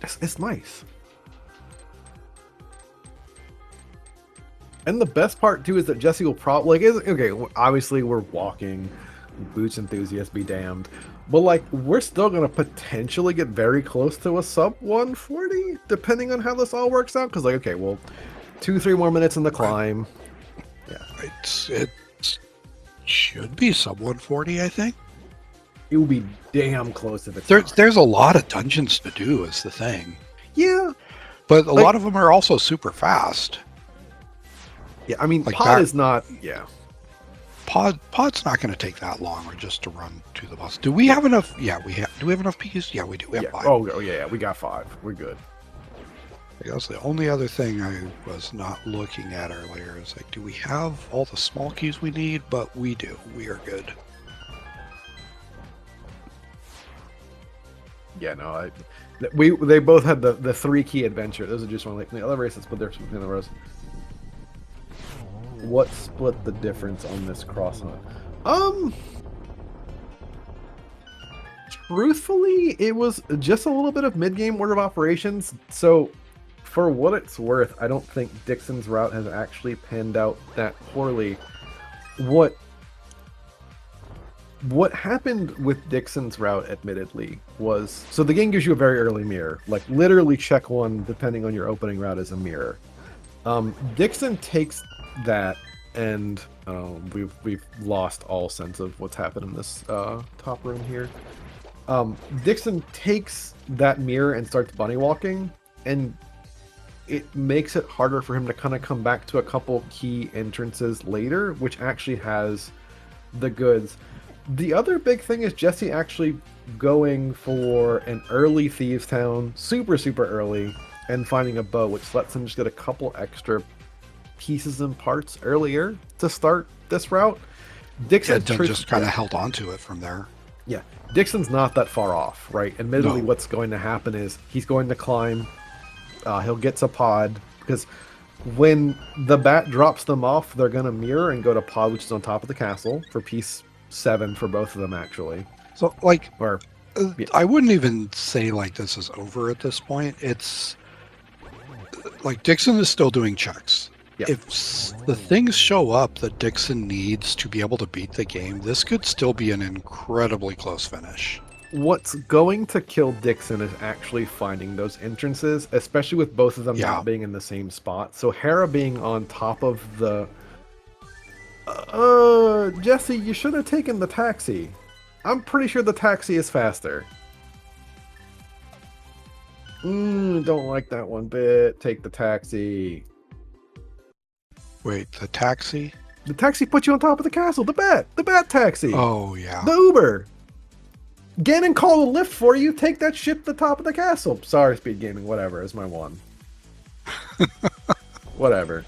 A: it's nice. And the best part too is that Jesse will probably okay. Obviously, we're walking, boots enthusiasts be damned, but like we're still gonna potentially get very close to a sub 140, depending on how this all works out. Because like, okay, well, 2-3 more minutes in the climb. Yeah,
B: It should be sub 140, I think.
A: it will be damn close if it's not.
B: There's a lot of dungeons to do, is the thing.
A: Yeah,
B: But a
A: like,
B: lot of them are also super fast.
A: yeah. I mean,
B: Like
A: pod is not. Yeah.
B: Pod's not going to take that long, or just to run to the boss. Do we have enough? Yeah, we have. Do we have enough pieces? Yeah, we do. We have
A: Yeah.
B: 5.
A: Oh yeah. We got 5. We're good.
B: That's the only other thing I was not looking at earlier. Is like, do we have all the small keys we need? But we do. We are good.
A: Yeah. No. They both had the 3 key adventure. Those are just one like the other races, but they're in the rows. What split the difference on this cross hunt? Truthfully, it was just a little bit of mid-game order of operations. So, for what it's worth, I don't think Dickson's route has actually panned out that poorly. What happened with Dickson's route, admittedly, was so the game gives you a very early mirror. Like literally, check 1 depending on your opening route is a mirror. Dickson takes that, and we've lost all sense of what's happened in this top room here. Dickson takes that mirror and starts bunny walking, and it makes it harder for him to kind of come back to a couple key entrances later, which actually has the goods. The other big thing is Jesse actually going for an early Thieves Town, super early, and finding a bow, which lets him just get a couple extra pieces and parts earlier to start this route. Dickson
B: just kind of held on to it from there.
A: Yeah, Dickson's not that far off, right? Admittedly, what's going to happen is he's going to climb. He'll get to pod because when the bat drops them off, they're going to mirror and go to pod, which is on top of the castle for piece 7 for both of them, actually.
B: So, like,
A: yeah.
B: I wouldn't even say like this is over at this point. It's like Dickson is still doing checks.
A: Yeah.
B: If the things show up that Dickson needs to be able to beat the game, this could still be an incredibly close finish.
A: What's going to kill Dickson is actually finding those entrances, especially with both of them not being in the same spot. So Hera being on top of the... Jesse, you should have taken the taxi. I'm pretty sure the taxi is faster. Don't like that one bit. Take the taxi.
B: Wait, the taxi?
A: The taxi puts you on top of the castle. The bat taxi.
B: Oh, yeah.
A: The Uber. Ganon called a lift for you. Take that shit to the top of the castle. Sorry, SpeedGaming. Whatever. It's my one. Whatever.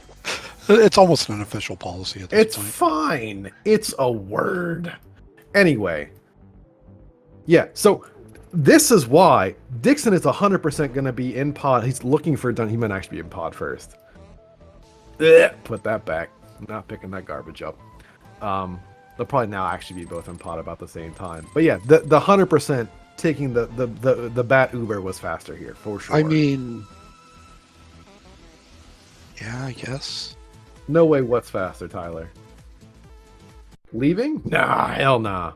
B: It's almost an official policy at this point.
A: It's fine. It's a word. Anyway. Yeah, so this is why Dickson is 100% going to be in pod. He's looking for... He might actually be in pod first. Put that back. I'm not picking that garbage up. They'll probably now actually be both in pod about the same time. But yeah, the 100% taking the bat Uber was faster here, for sure.
B: I mean... Yeah, I guess.
A: No way what's faster, Tyler. Leaving? Nah, hell nah.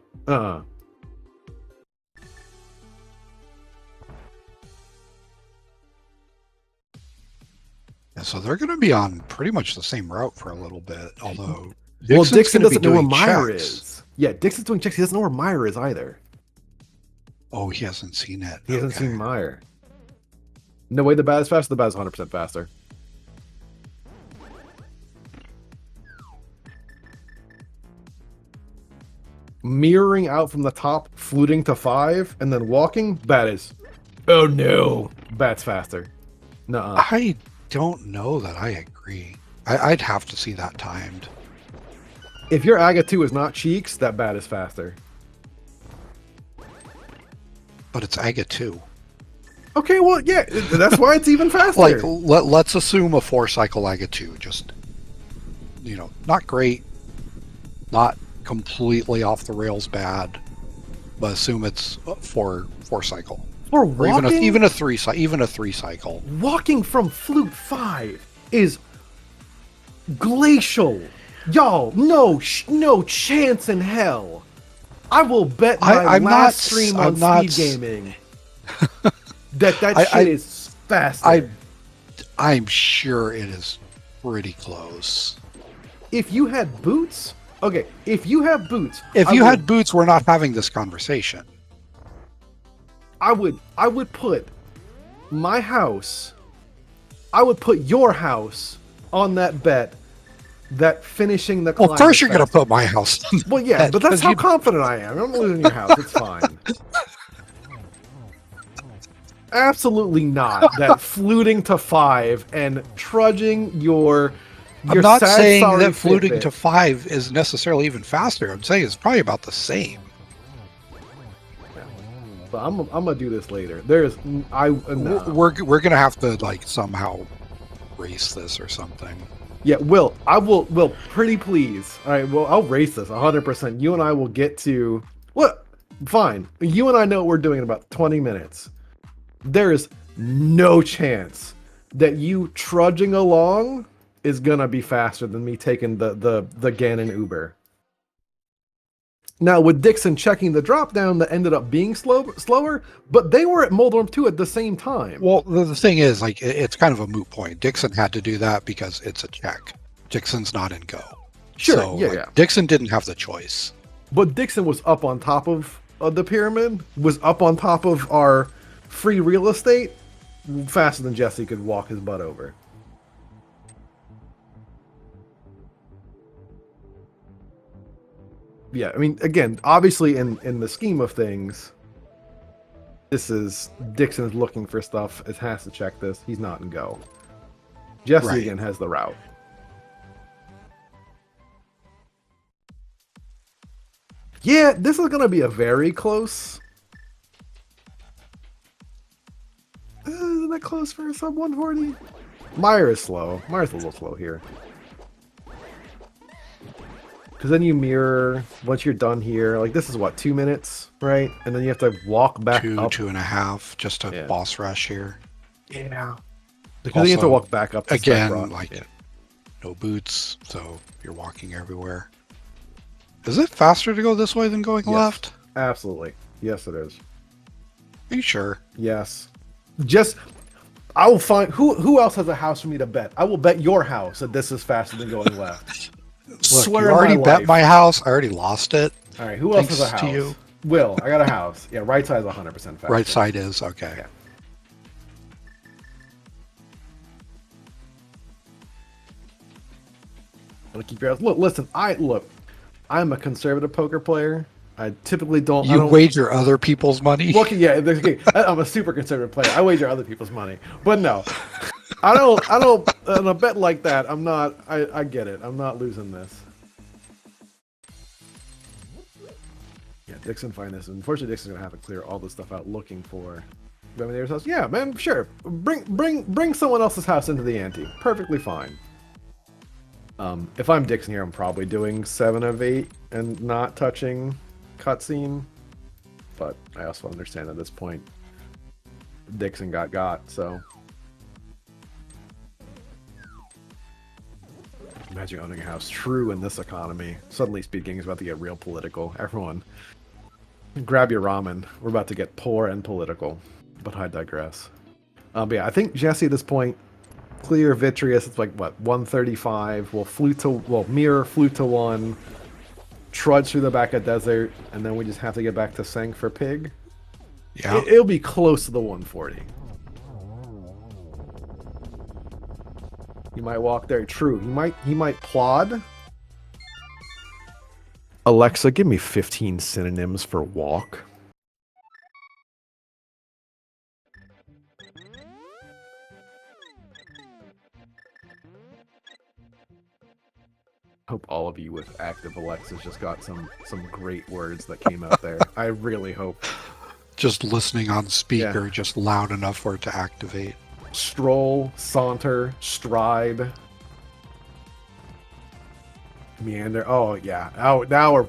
B: Yeah, so they're going to be on pretty much the same route for a little bit, although
A: Well,
B: Dixon's
A: Dixon
B: gonna be
A: doesn't know where
B: doing
A: Myra
B: checks.
A: is. Yeah, Dixon's doing checks. He doesn't know where Myra is either.
B: Oh, he hasn't seen it.
A: He hasn't seen Myra. No way the bat is faster. The bat is 100% faster. Mirroring out from the top, fluting to 5, and then walking, bat is... Oh no! Bat's faster. Nuh-uh.
B: I don't know that I agree. I'd have to see that timed.
A: If your Aga 2 is not Cheeks, that bat is faster.
B: But it's Aga 2.
A: Okay, well, yeah, that's why it's even faster.
B: Like, let's assume a 4-cycle Aga 2. Just, you know, not great, not completely off the rails bad, but assume it's 4-cycle.
A: For
B: Or
A: walking,
B: even a 3-cycle.
A: walking from Flute 5 is glacial. Y'all, no chance in hell. I will bet my last stream on SpeedGaming that shit is faster.
B: I'm sure it is pretty close.
A: If you had boots, okay. If you have boots,
B: If you had boots, we're not having this conversation.
A: I would put my house. I would put your house on that bet. That finishing the climb.
B: Well, first you're going to put my house.
A: Well, yeah, but that's how confident I am. I'm losing your house. It's fine. Absolutely not. That fluting to 5 and trudging your
B: I'm not
A: sad,
B: saying
A: sorry
B: that fluting
A: Fitbit.
B: to 5 is necessarily even faster. I'm saying it's probably about the same.
A: But I'm gonna do this later. There's no.
B: We're going to have to like somehow race this or something.
A: Yeah, Will, pretty please. All right, well, I'll race this 100%. You and I will get to... What? Fine. You and I know what we're doing in about 20 minutes. There is no chance that you trudging along is going to be faster than me taking the Ganon Uber. Now, with Dickson checking the drop down, that ended up being slower, but they were at Moldorm 2 at the same time.
B: Well, the thing is, like, it's kind of a moot point. Dixon had to do that because it's a check. Dixon's not in go.
A: Sure,
B: so,
A: yeah,
B: like,
A: yeah.
B: Dixon didn't have the choice.
A: But Dickson was up on top of the pyramid, was up on top of our free real estate, faster than Jesse could walk his butt over. Yeah, I mean, again, obviously in the scheme of things, this is Dixon's looking for stuff. It has to check this. He's not in go. Jesse
B: Right.
A: again has the route. Yeah, this is going to be a very close. Isn't that close for a sub 140? Myra is slow. Myra's a little slow here. Because then you mirror, once you're done here, like this is what, 2 minutes, right? And then you have to walk back up.
B: 2.5, just a boss rush here.
A: Yeah. Because then you have to walk back up to
B: again, like, no boots, so you're walking everywhere. Is it faster to go this way than going left?
A: Absolutely. Yes, it is.
B: Are you sure?
A: Yes. Just, I will find, who else has a house for me to bet? I will bet your house that this is faster than going left.
B: Look,
A: Swear
B: you
A: on
B: already
A: my
B: bet
A: life.
B: my house. I already lost it.
A: All right, who else has a
B: Thanks
A: house?
B: to you.
A: Will, I got a house. Yeah, right side is 100% faster.
B: Right side is, okay.
A: Yeah. I'll keep your house. Look, listen, I'm a conservative poker player. I typically don't.
B: You wager other people's money?
A: Look, yeah, okay, I'm a super conservative player. I wager other people's money, but no, I don't. On a bet like that, I'm not. I get it. I'm not losing this. Yeah, Dickson find this. Unfortunately, Dixon's gonna have to clear all this stuff out looking for Neighbor's house. Yeah, man, sure. Bring someone else's house into the ante. Perfectly fine. If I'm Dickson here, I'm probably doing 7 of 8 and not touching cutscene. But I also understand at this point, Dickson got, so. Imagine owning a house. True in this economy. Suddenly SpeedGaming is about to get real political. Everyone, grab your ramen. We're about to get poor and political. But I digress. But yeah, I think Jesse at this point, Clear Vitreous, it's like what, 135. Mirror flute to 1. Trudge through the back of desert, and then we just have to get back to Sank for pig.
B: Yeah.
A: It'll be close to the 140. He might walk there. True. He might plod. Alexa, give me 15 synonyms for walk. Hope all of you with active Alexas just got some great words that came out there. I really hope.
B: Just listening on speaker,
A: Yeah.
B: just loud enough for it to activate.
A: Stroll, saunter, stride, meander. Oh yeah. Oh, now we're.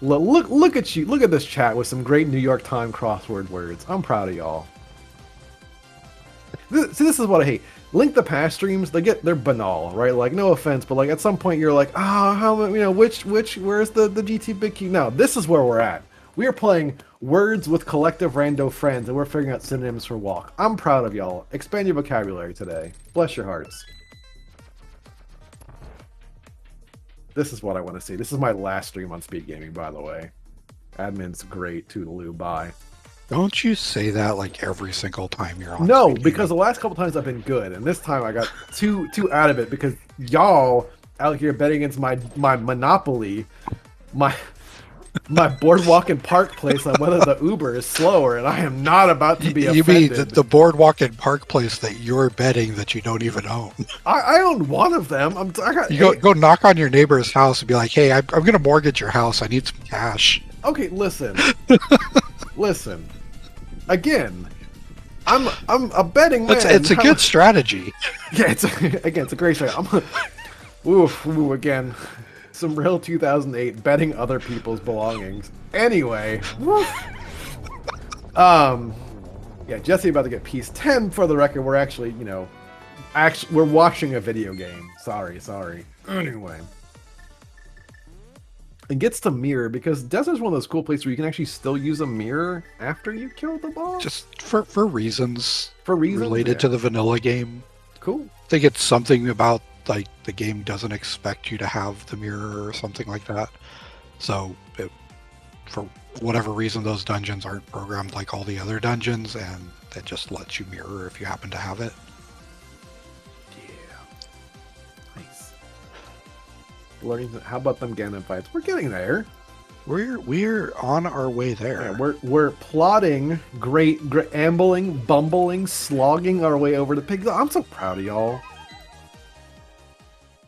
A: Look at you. Look at this chat with some great New York Times crossword words. I'm proud of y'all. This is what I hate. Link the past streams, they're banal, right? Like, no offense, but like at some point you're like, where's the GT Big Key? No, this is where we're at. We are playing words with collective rando friends, and we're figuring out synonyms for walk. I'm proud of y'all. Expand your vocabulary today. Bless your hearts. This is what I want to see. This is my last stream on SpeedGaming, by the way. Admin's great. Toodaloo. Bye.
B: Don't you say that like every single time you're on?
A: No,
B: SpeedGaming.
A: because the last couple times I've been good, and this time I got too out of it because y'all out here betting against my Monopoly, my Boardwalk and Park place on whether the Uber is slower, and I am not about to be
B: You
A: offended.
B: mean the Boardwalk and Park place that you're betting that you don't even own?
A: I own one of them.
B: Go knock on your neighbor's house and be like, "Hey, I'm going to mortgage your house. I need some cash."
A: Okay, listen, listen. Again, I'm a betting man.
B: It's a good strategy.
A: Yeah, it's a great strategy. Ooh, again, some real 2008 betting other people's belongings. Anyway, yeah, Jesse about to get piece 10 for the record. We're actually, we're watching a video game. Sorry. Anyway. It gets to mirror because Desert's one of those cool places where you can actually still use a mirror after you kill the boss.
B: Just for reasons. Related
A: yeah.
B: to the vanilla game.
A: Cool.
B: I think it's something about like the game doesn't expect you to have the mirror or something like that. So for whatever reason, those dungeons aren't programmed like all the other dungeons, and that just lets you mirror if you happen to have it.
A: Learning. How about them Ganon fights? We're getting there.
B: We're on our way there.
A: Yeah, we're plotting, great ambling, bumbling, slogging our way over to pigs. I'm so proud of y'all.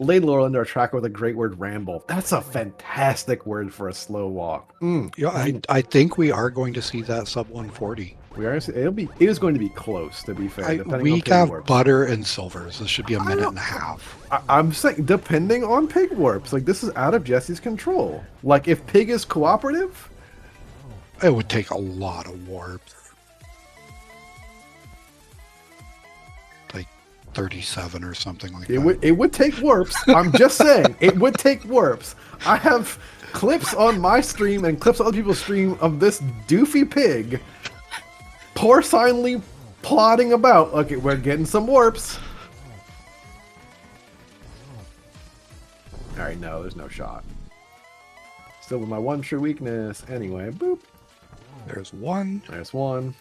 A: Laid Laurel into our tracker with a great word, ramble. That's a fantastic word for a slow walk.
B: Yeah, I think we are going to see that sub 140.
A: We are. It is going to be close, to be fair.
B: We have butter and silvers. This should be a minute and a half.
A: I'm saying, depending on pig warps, like this is out of Jesse's control. Like if pig is cooperative,
B: it would take a lot of warps. Like 37 or something like that.
A: It would take warps. I'm just saying, it would take warps. I have clips on my stream and clips on other people's stream of this doofy pig porcinely plodding about. Okay, we're getting some warps. Alright, no, there's no shot. Still with my one true weakness. Anyway, boop.
B: There's one.
A: There's one.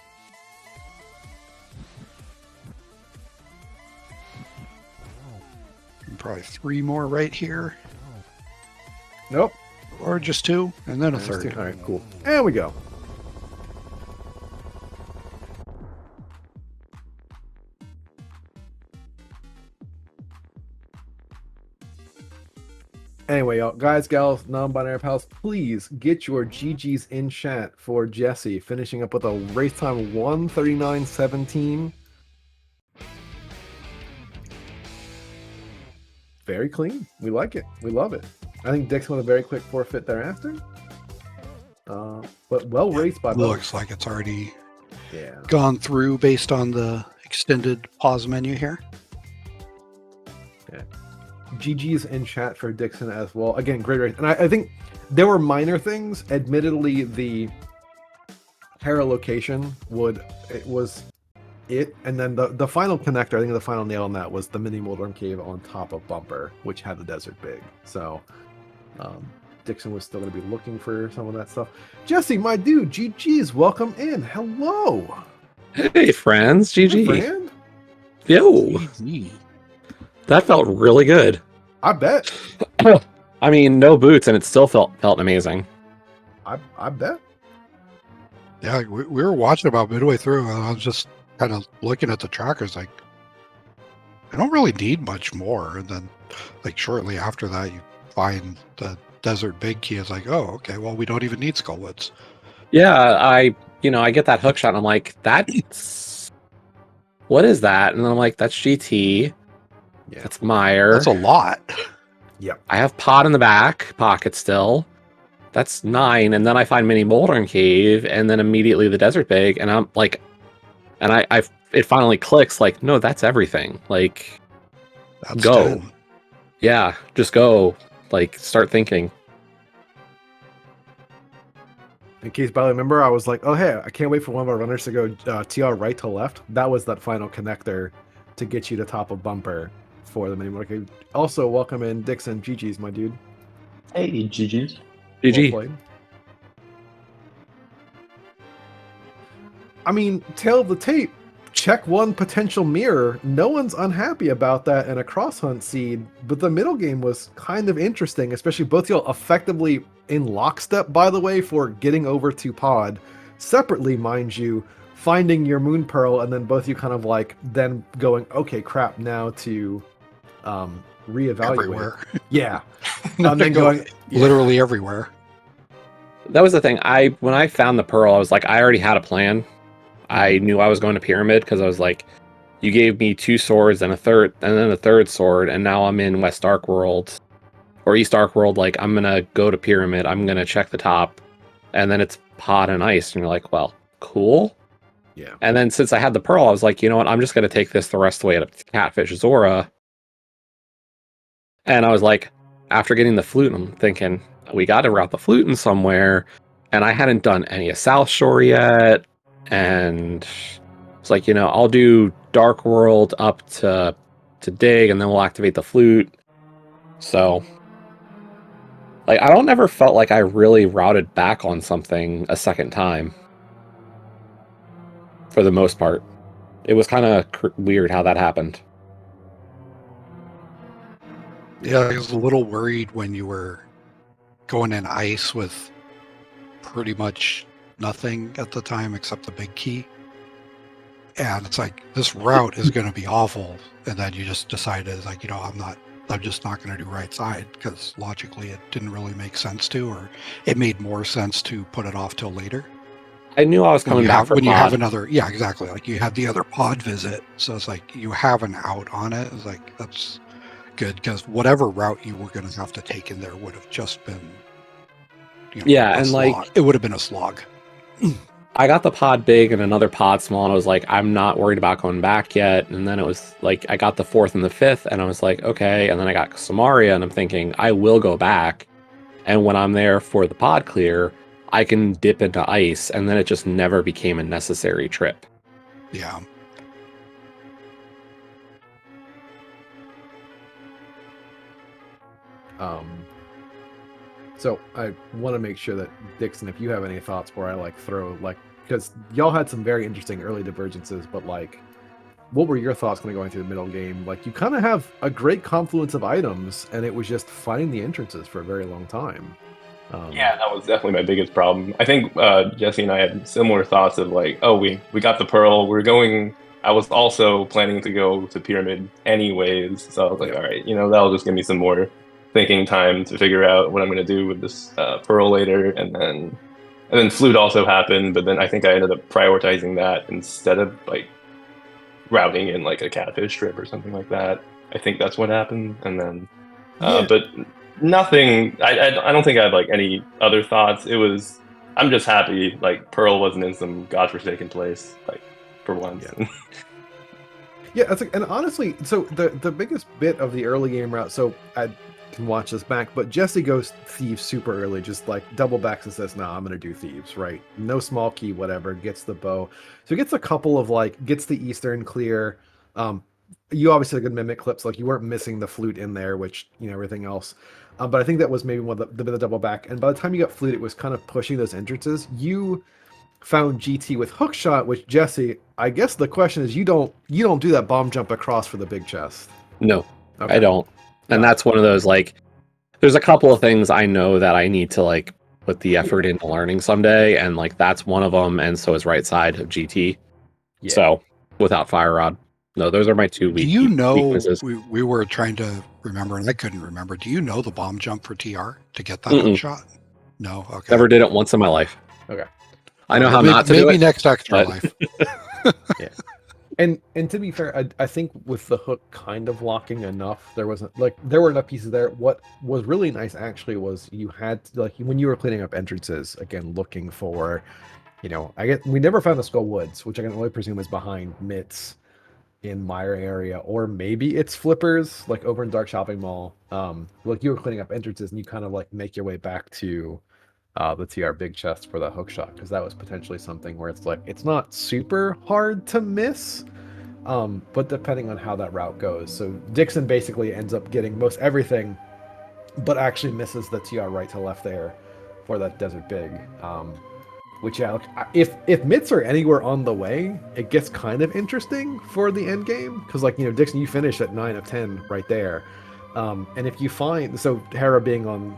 B: And probably 3 more right here.
A: Nope.
B: Or just 2, and then a
A: There's
B: 3rd.
A: 2. Alright, cool. And we go. Anyway, y'all, guys, gals, non-binary pals, please get your GGs in chat for Jesse, finishing up with a race time of 1:39.17. Very clean. We like it. We love it. I think Dickson with a very quick forfeit thereafter. But well raced by both.
B: Looks like it's already gone through based on the extended pause menu here.
A: Yeah. GG's in chat for Dickson as well. Again, great race. And I think there were minor things. Admittedly, the Hera location was it, and then the final connector, I think the final nail on that was the mini Moldorm Cave on top of Bumper, which had the desert big. So Dickson was still going to be looking for some of that stuff. Jesse, my dude, GG's, welcome in. Hello.
C: Hey, friends,
A: Hey,
C: GG.
A: friend.
C: Yo,
B: GG.
C: that felt really good.
A: I bet.
C: I mean, no boots, and it still felt amazing.
A: I bet.
B: Yeah, we were watching about midway through, and I was just kind of looking at the trackers like, I don't really need much more. And then, like, shortly after that, you find the desert big key. It's like, oh, okay, well, we don't even need Skullwoods.
C: Yeah, I get that hook shot, and I'm like, that's what is that? And then I'm like, that's GT.
A: Yeah.
C: That's Meyer.
B: That's a lot.
A: Yep.
C: I have Pod in the back pocket still. That's 9, and then I find Mini Moldorm Cave, and then immediately the Desert Big, and I'm like, and it finally clicks. Like, no, that's everything. Like,
B: That's
C: go.
B: 10.
C: Yeah, just go. Like, start thinking.
A: In case Billy, remember, I was like, oh, hey, I can't wait for one of our runners to go TR right to left. That was that final connector to get you to top of Bumper for the mini Moldorm Cave. Also, welcome in Dickson. GG's, my dude.
D: Hey, GG's.
A: Well
C: GG.
A: played. I mean, tail of the tape, check one potential mirror. No one's unhappy about that in a cross hunt seed, but the middle game was kind of interesting, especially both y'all effectively in lockstep, by the way, for getting over to pod. Separately, mind you, finding your moon pearl, and then both you kind of like then going, okay, crap, now to reevaluate.
B: Everywhere.
A: Yeah. And then going
B: literally everywhere.
C: That was the thing. When I found the pearl, I was like, I already had a plan. I knew I was going to Pyramid because I was like, you gave me 2 swords and then a third sword, and now I'm in West Dark World or East Dark World. Like, I'm gonna go to Pyramid. I'm gonna check the top, and then it's Pod and Ice, and you're like, well, cool.
A: Yeah.
C: And then since I had the pearl, I was like, you know what? I'm just gonna take this the rest of the way to Catfish Zora. And I was like, after getting the flute, I'm thinking, we got to route the flute in somewhere. And I hadn't done any of South Shore yet. And it's like, I'll do Dark World up to dig, and then we'll activate the flute. So, like, I don't never felt like I really routed back on something a second time. For the most part. It was kind of weird how that happened.
B: Yeah, I was a little worried when you were going in ice with pretty much nothing at the time except the big key. And it's like, this route is going to be awful. And then you just decided, like, I'm just not going to do right side because logically it didn't really make sense to, or it made more sense to put it off till later.
C: I knew I was coming back for
B: when you
C: pod.
B: have another, yeah, exactly. Like, you had the other pod visit. So it's like, you have an out on it. It's like, that's good, because whatever route you were going to have to take in there would have just been,
C: yeah, and
B: slog.
C: like,
B: it would have been a slog.
C: I got the pod big and another pod small, and I was like, I'm not worried about going back yet. And then it was like, I got the 4th and the 5th, and I was like, okay. And then I got Samaria, and I'm thinking, I will go back. And when I'm there for the pod clear, I can dip into ice, and then it just never became a necessary trip.
B: Yeah.
A: So I want to make sure that Dickson, if you have any thoughts where I throw because y'all had some very interesting early divergences, but what were your thoughts kind of going through the middle game? Like, you kind of have a great confluence of items, and it was just finding the entrances for a very long time.
D: Yeah, that was definitely my biggest problem. I think Jesse and I had similar thoughts of like, oh, we got the pearl. We're going. I was also planning to go to Pyramid anyways, so I was like, all right, that'll just give me some more thinking time to figure out what I'm going to do with this pearl later, and then flute also happened, but then I think I ended up prioritizing that instead of routing in a catfish strip or something like that. I think that's what happened, and then but nothing. I don't think I had any other thoughts. It was, I'm just happy Pearl wasn't in some godforsaken place for once.
A: Yeah, and honestly, so the biggest bit of the early game route. So can watch this back, but Jesse goes thieves super early, just like double backs and says, "Nah, I'm gonna do thieves." Right? No small key, whatever. Gets the bow, so he gets a couple of like gets the Eastern clear. You obviously had good mimic clips, like you weren't missing the flute in there, which everything else. But I think that was maybe one of the double back. And by the time you got flute, it was kind of pushing those entrances. You found GT with hookshot, which Jesse, I guess the question is, you don't do that bomb jump across for the big chest.
C: No,
A: Okay.
C: I don't. And that's one of those, like, there's a couple of things I know that I need to, like, put the effort into learning someday, and, like, that's one of them, and so is right side of GT.
A: Yeah.
C: So, without Fire Rod. No, those are my two
B: Do you know,
C: weaknesses.
B: we were trying to remember, and I couldn't remember, do you know the bomb jump for TR to get that
C: Mm-mm.
B: hook shot? No? Okay.
C: Never did it once in my life.
A: Okay.
C: I know how
B: maybe,
C: not to do
B: maybe
C: it.
B: next extra
C: but-
B: life.
A: Yeah. And to be fair, I think with the hook kind of locking enough, there wasn't like there were enough pieces there. What was really nice actually was you had like when you were cleaning up entrances again, looking for, we never found the Skull Woods, which I can only presume is behind Mitts in Meyer area, or maybe it's Flippers like over in Dark Shopping Mall. Like you were cleaning up entrances and you kind of like make your way back to the TR big chest for the hook shot, because that was potentially something where it's like it's not super hard to miss, but depending on how that route goes. So Dickson basically ends up getting most everything, but actually misses the TR right to left there for that desert big. Which yeah, if Mitts are anywhere on the way, it gets kind of interesting for the end game, because Dickson, you finish at 9 of 10 right there, and if you find Hera being on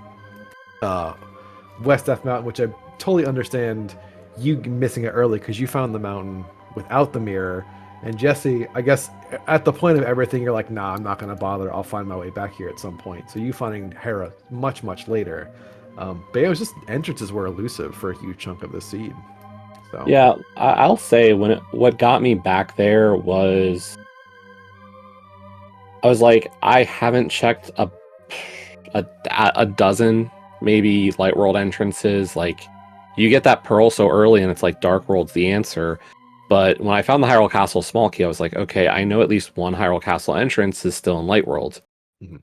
A: West F Mountain, which I totally understand you missing it early because you found the mountain without the mirror. And Jesse, I guess at the point of everything, you're like, nah, I'm not going to bother. I'll find my way back here at some point. So you finding Hera much, much later. But it was just entrances were elusive for a huge chunk of the seed. So
C: Yeah, I'll say what got me back there was I was like, I haven't checked a dozen maybe Light World entrances. Like, you get that pearl so early, and it's like Dark World's the answer. But when I found the Hyrule Castle small key, I was like, okay, I know at least one Hyrule Castle entrance is still in Light World.
A: Mm-hmm.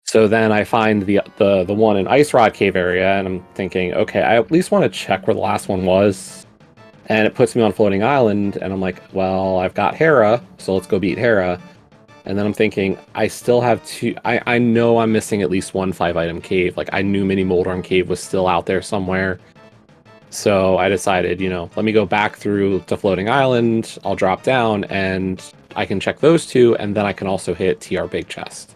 C: So then I find the one in Ice Rod Cave area, and I'm thinking, okay, I at least want to check where the last one was. And it puts me on Floating Island, and I'm like, well, I've got Hera, so let's go beat Hera. And then I'm thinking, I still have two. I know I'm missing at least one 5-item cave. Like, I knew Mini Moldorm Cave was still out there somewhere. So I decided, let me go back through to Floating Island. I'll drop down, and I can check those two, and then I can also hit TR Big Chest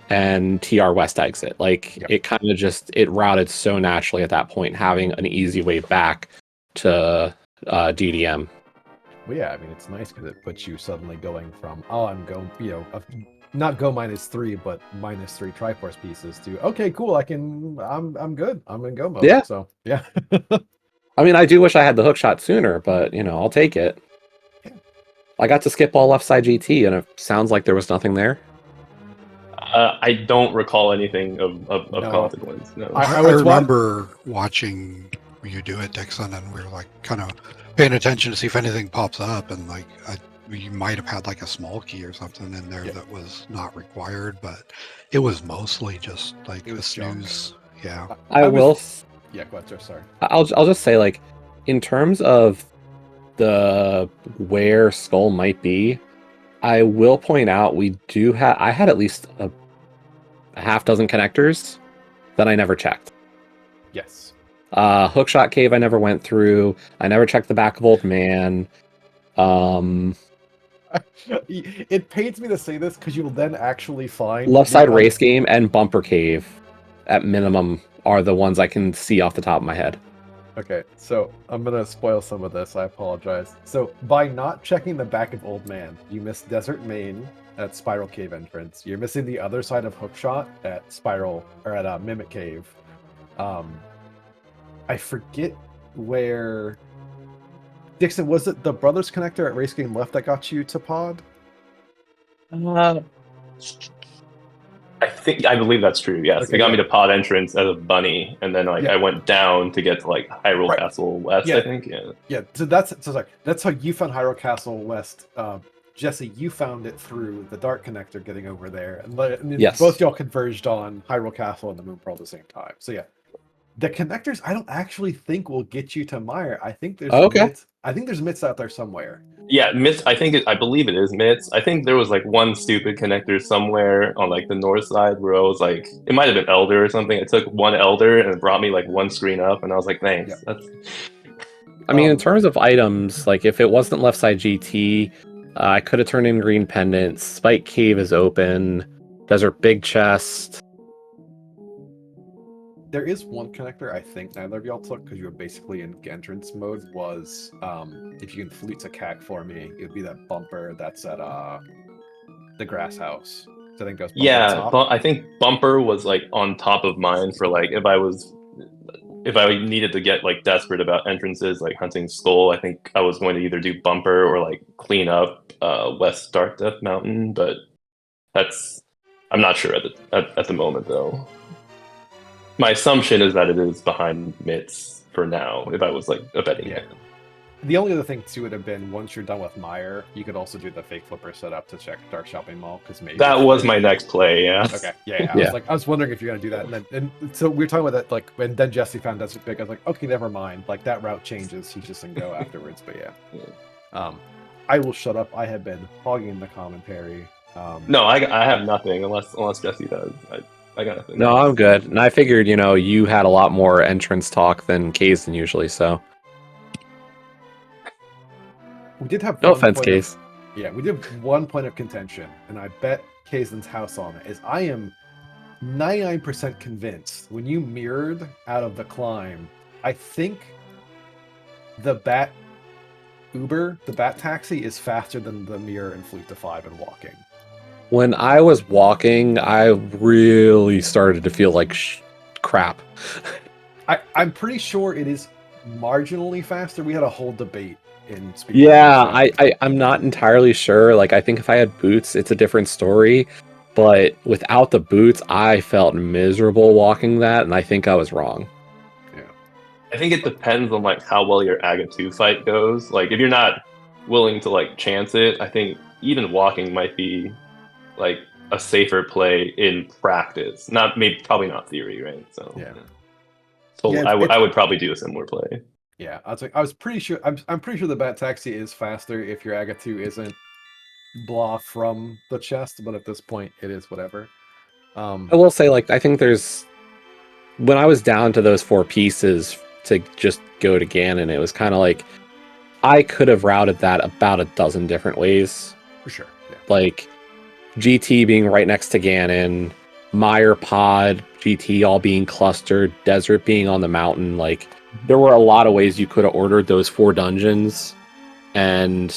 C: and TR West Exit. Like,
A: Yep.
C: It kind of it routed so naturally at that point, having an easy way back to DDM.
A: Well, yeah, I mean, it's nice because it puts you suddenly going from, I'm going, not go -3, but -3 Triforce pieces to, okay, cool, I'm good. I'm in go mode.
C: Yeah.
A: So, yeah.
C: I mean, I do wish I had the hook shot sooner, but, I'll take it.
A: Yeah.
C: I got to skip all left side GT, and it sounds like there was nothing there.
D: I don't recall anything of
A: No.
D: consequence. No.
B: I remember watching you do it, Dickson, and we were like kind of paying attention to see if anything pops up, and like you might have had like a small key or something in there that was not required, but it was mostly just like a snooze. Yeah.
C: I will.
A: Yeah, go ahead, sir, sorry.
C: I'll just say, like, in terms of where Skull might be, I will point out I had at least a half dozen connectors that I never checked.
A: Yes.
C: Hookshot Cave I never went through. I never checked the back of Old Man.
A: It pains me to say this because you will then actually find
C: Left Side Race Game and Bumper Cave, at minimum, are the ones I can see off the top of my head.
A: Okay, so I'm gonna spoil some of this. I apologize. So by not checking the back of Old Man, you missed Desert Main at Spiral Cave entrance. You're missing the other side of Hookshot at Spiral or at Mimic Cave. I forget where. Dickson, was it the Brothers Connector at Race Game Left that got you to Pod?
D: I believe that's true. Yes,
A: Okay,
D: it got
A: yeah.
D: me to Pod entrance as a bunny, and then I went down to get to Hyrule
A: Right.
D: Castle West.
A: Yeah.
D: I think. Yeah.
A: Yeah, so that's how you found Hyrule Castle West Jesse, you found it through the Dark Connector getting over there, and
C: Yes.
A: both y'all converged on Hyrule Castle and the Moon Pearl at the same time. So yeah, the connectors I don't actually think will get you to Mire. I think there's
C: Okay.
A: myths out there somewhere.
D: Yeah, Mitz. I believe it is Mitz. I think there was like one stupid connector somewhere on like the north side where I was like, it might have been Elder or something. It took one Elder and it brought me like one screen up, and I was like, thanks.
A: Yeah.
D: That's
C: I mean, in terms of items, like if it wasn't left side GT, I could have turned in green pendants. Spike Cave is open. Desert Big Chest.
A: There is one connector I think neither of y'all took because you were basically in entrance mode. Was if you can flute a cack for me, it would be that bumper that's at the grass house. So I think goes
D: yeah. But I think Bumper was like on top of mine for like if I needed to get like desperate about entrances like hunting Skull. I think I was going to either do Bumper or like clean up West Dark Death Mountain, but I'm not sure at the moment though. My assumption is that it is behind Mitz for now, if I was like a betting man.
A: The only other thing too would have been once you're done with Mire, you could also do the fake flipper setup to check Dark Shopping Mall because maybe
D: that was my next play. Yeah.
A: Okay. Yeah. I was wondering if you're gonna do that, and so we were talking about that like when then Jesse found Desert Big. I was like, okay, never mind. Like that route changes. He's just gonna go afterwards. But yeah. I will shut up. I have been hogging the commentary.
D: No, I have nothing unless Jesse does. I got nothing.
C: No, I'm good. And I figured, you had a lot more entrance talk than Kaysen usually, so.
A: We did have
C: No offense, Case.
A: We did have one point of contention, and I bet Kaysen's house on it. Is I am 99% convinced when you mirrored out of the climb, I think the Bat taxi is faster than the mirror and Flute to 5 and walking.
C: When I was walking, I really started to feel like crap.
A: I'm pretty sure it is marginally faster. We had a whole debate in SpeedGaming.
C: Yeah, I'm not entirely sure. Like, I think if I had boots, it's a different story. But without the boots, I felt miserable walking that, and I think I was wrong.
A: Yeah.
D: I think it depends on like how well your Aga 2 fight goes. Like, if you're not willing to like chance it, I think even walking might be like a safer play in practice. Probably not theory, right? So
A: yeah.
D: So yeah, I would probably do a similar play.
A: Yeah, I was pretty sure. I'm pretty sure the Bat Taxi is faster if your Aga 2 isn't blah from the chest, but at this point it is whatever.
C: I will say, like, I think when I was down to those 4 pieces to just go to Ganon, it was kind of like I could have routed that about a dozen different ways.
A: For sure. Yeah.
C: Like GT being right next to Ganon, Mire Pod, GT all being clustered, Desert being on the mountain. Like, there were a lot of ways you could have ordered those 4 dungeons. And,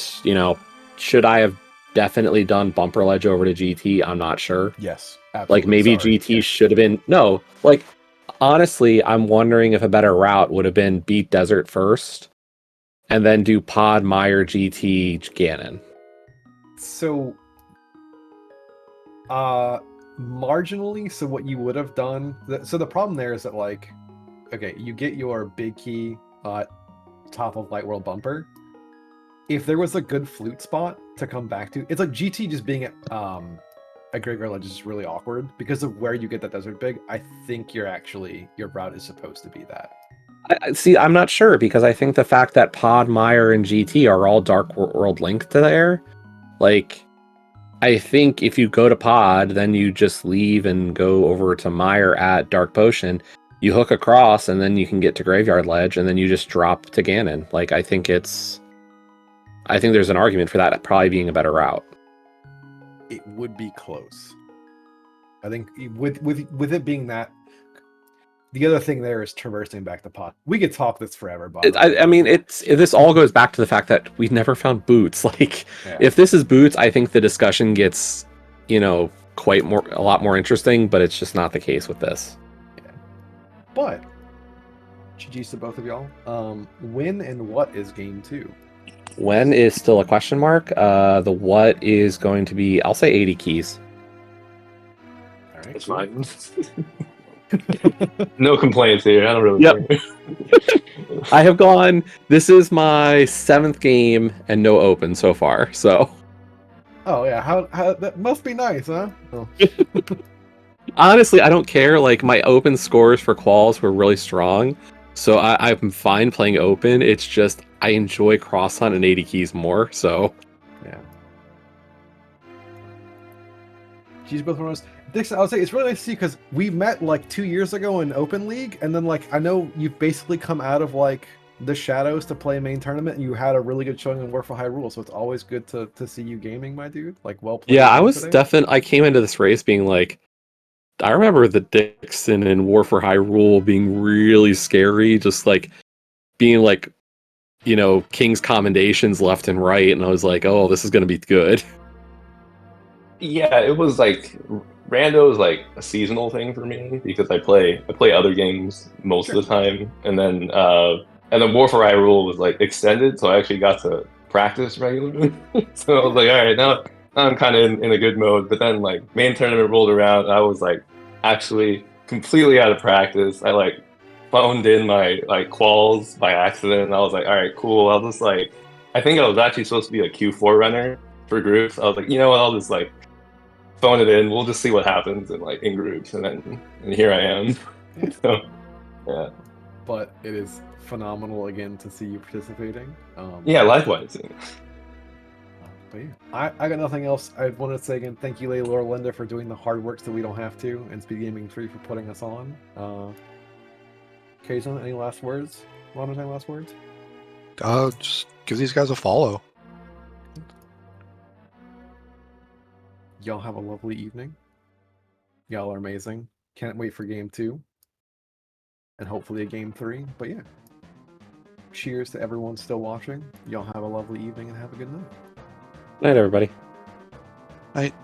C: should I have definitely done Bumper Ledge over to GT? I'm not sure.
A: Yes, absolutely.
C: Like, maybe GT should have been... No, like, honestly, I'm wondering if a better route would have been beat Desert first, and then do Pod, Mire, GT, Ganon.
A: So... marginally, so what you would have done... So the problem there is that, like... Okay, you get your big key top of Light World Bumper. If there was a good flute spot to come back to, it's like GT just being at Graveyard Ledge is really awkward because of where you get that Desert Big. I think your route is supposed to be that.
C: See, I'm not sure because I think the fact that Pod, Mire, and GT are all Dark World linked to there, like, I think if you go to Pod, then you just leave and go over to Mire at Dark Potion. You hook across, and then you can get to Graveyard Ledge, and then you just drop to Ganon. Like, I think there's an argument for that probably being a better route.
A: It would be close. I think with it being that, the other thing there is traversing back the Pod. We could talk this forever, but
C: this all goes back to the fact that we never found boots. Like, if this is boots, I think the discussion gets, a lot more interesting. But it's just not the case with this.
A: But GG's to both of y'all. When and what is game 2?
C: When is still a question mark. The what is going to be, I'll say 80 keys.
A: All right,
D: it's fine. No complaints here. I don't really care.
C: I have gone. This is my 7th game and no open so far. So
A: Oh yeah, how that must be nice, huh? Oh.
C: Honestly, I don't care. Like my open scores for quals were really strong, so I'm fine playing open. It's just I enjoy cross hunt and 80 keys more. So
A: Yeah. She's both one of us. Dixon, I would say it's really nice to see because we met like 2 years ago in Open League, and then like I know you've basically come out of like the shadows to play main tournament, and you had a really good showing in War for High Rule. So it's always good to see you gaming, my dude. Like well played
C: yeah, I
A: again
C: was
A: today.
C: definitely. I came into this race being like, I remember the Dickson and War for High Rule being really scary. Just like being like, King's commendations left and right, and I was like, oh, this is gonna be good.
D: Yeah, it was like Rando is like a seasonal thing for me because I play other games most
A: Sure.
D: of the time, and then War for Hyrule was like extended, so I actually got to practice regularly. So I was like, all right, now I'm kind of in a good mode. But then like main tournament rolled around, and I was like actually completely out of practice. I like phoned in my like quals by accident, and I was like, all right, cool. I'll just like I think I was actually supposed to be a Q4 runner for groups. I was like, you know what, I'll just like phone it in. We'll just see what happens in groups, and here I am.
A: Yeah.
D: So yeah,
A: But it is phenomenal again to see you participating.
D: yeah. Likewise.
A: But yeah, I got nothing else. I wanted to say again, thank you, Laura Linda, for doing the hard work so we don't have to, and Speed Gaming 3 for putting us on. Kazon, any last words? Ron, any last words?
B: Just give these guys a follow.
A: Y'all have a lovely evening. Y'all are amazing. Can't wait for game 2. And hopefully a game 3. But yeah. Cheers to everyone still watching. Y'all have a lovely evening and have a good night.
C: Night, everybody.
B: Night.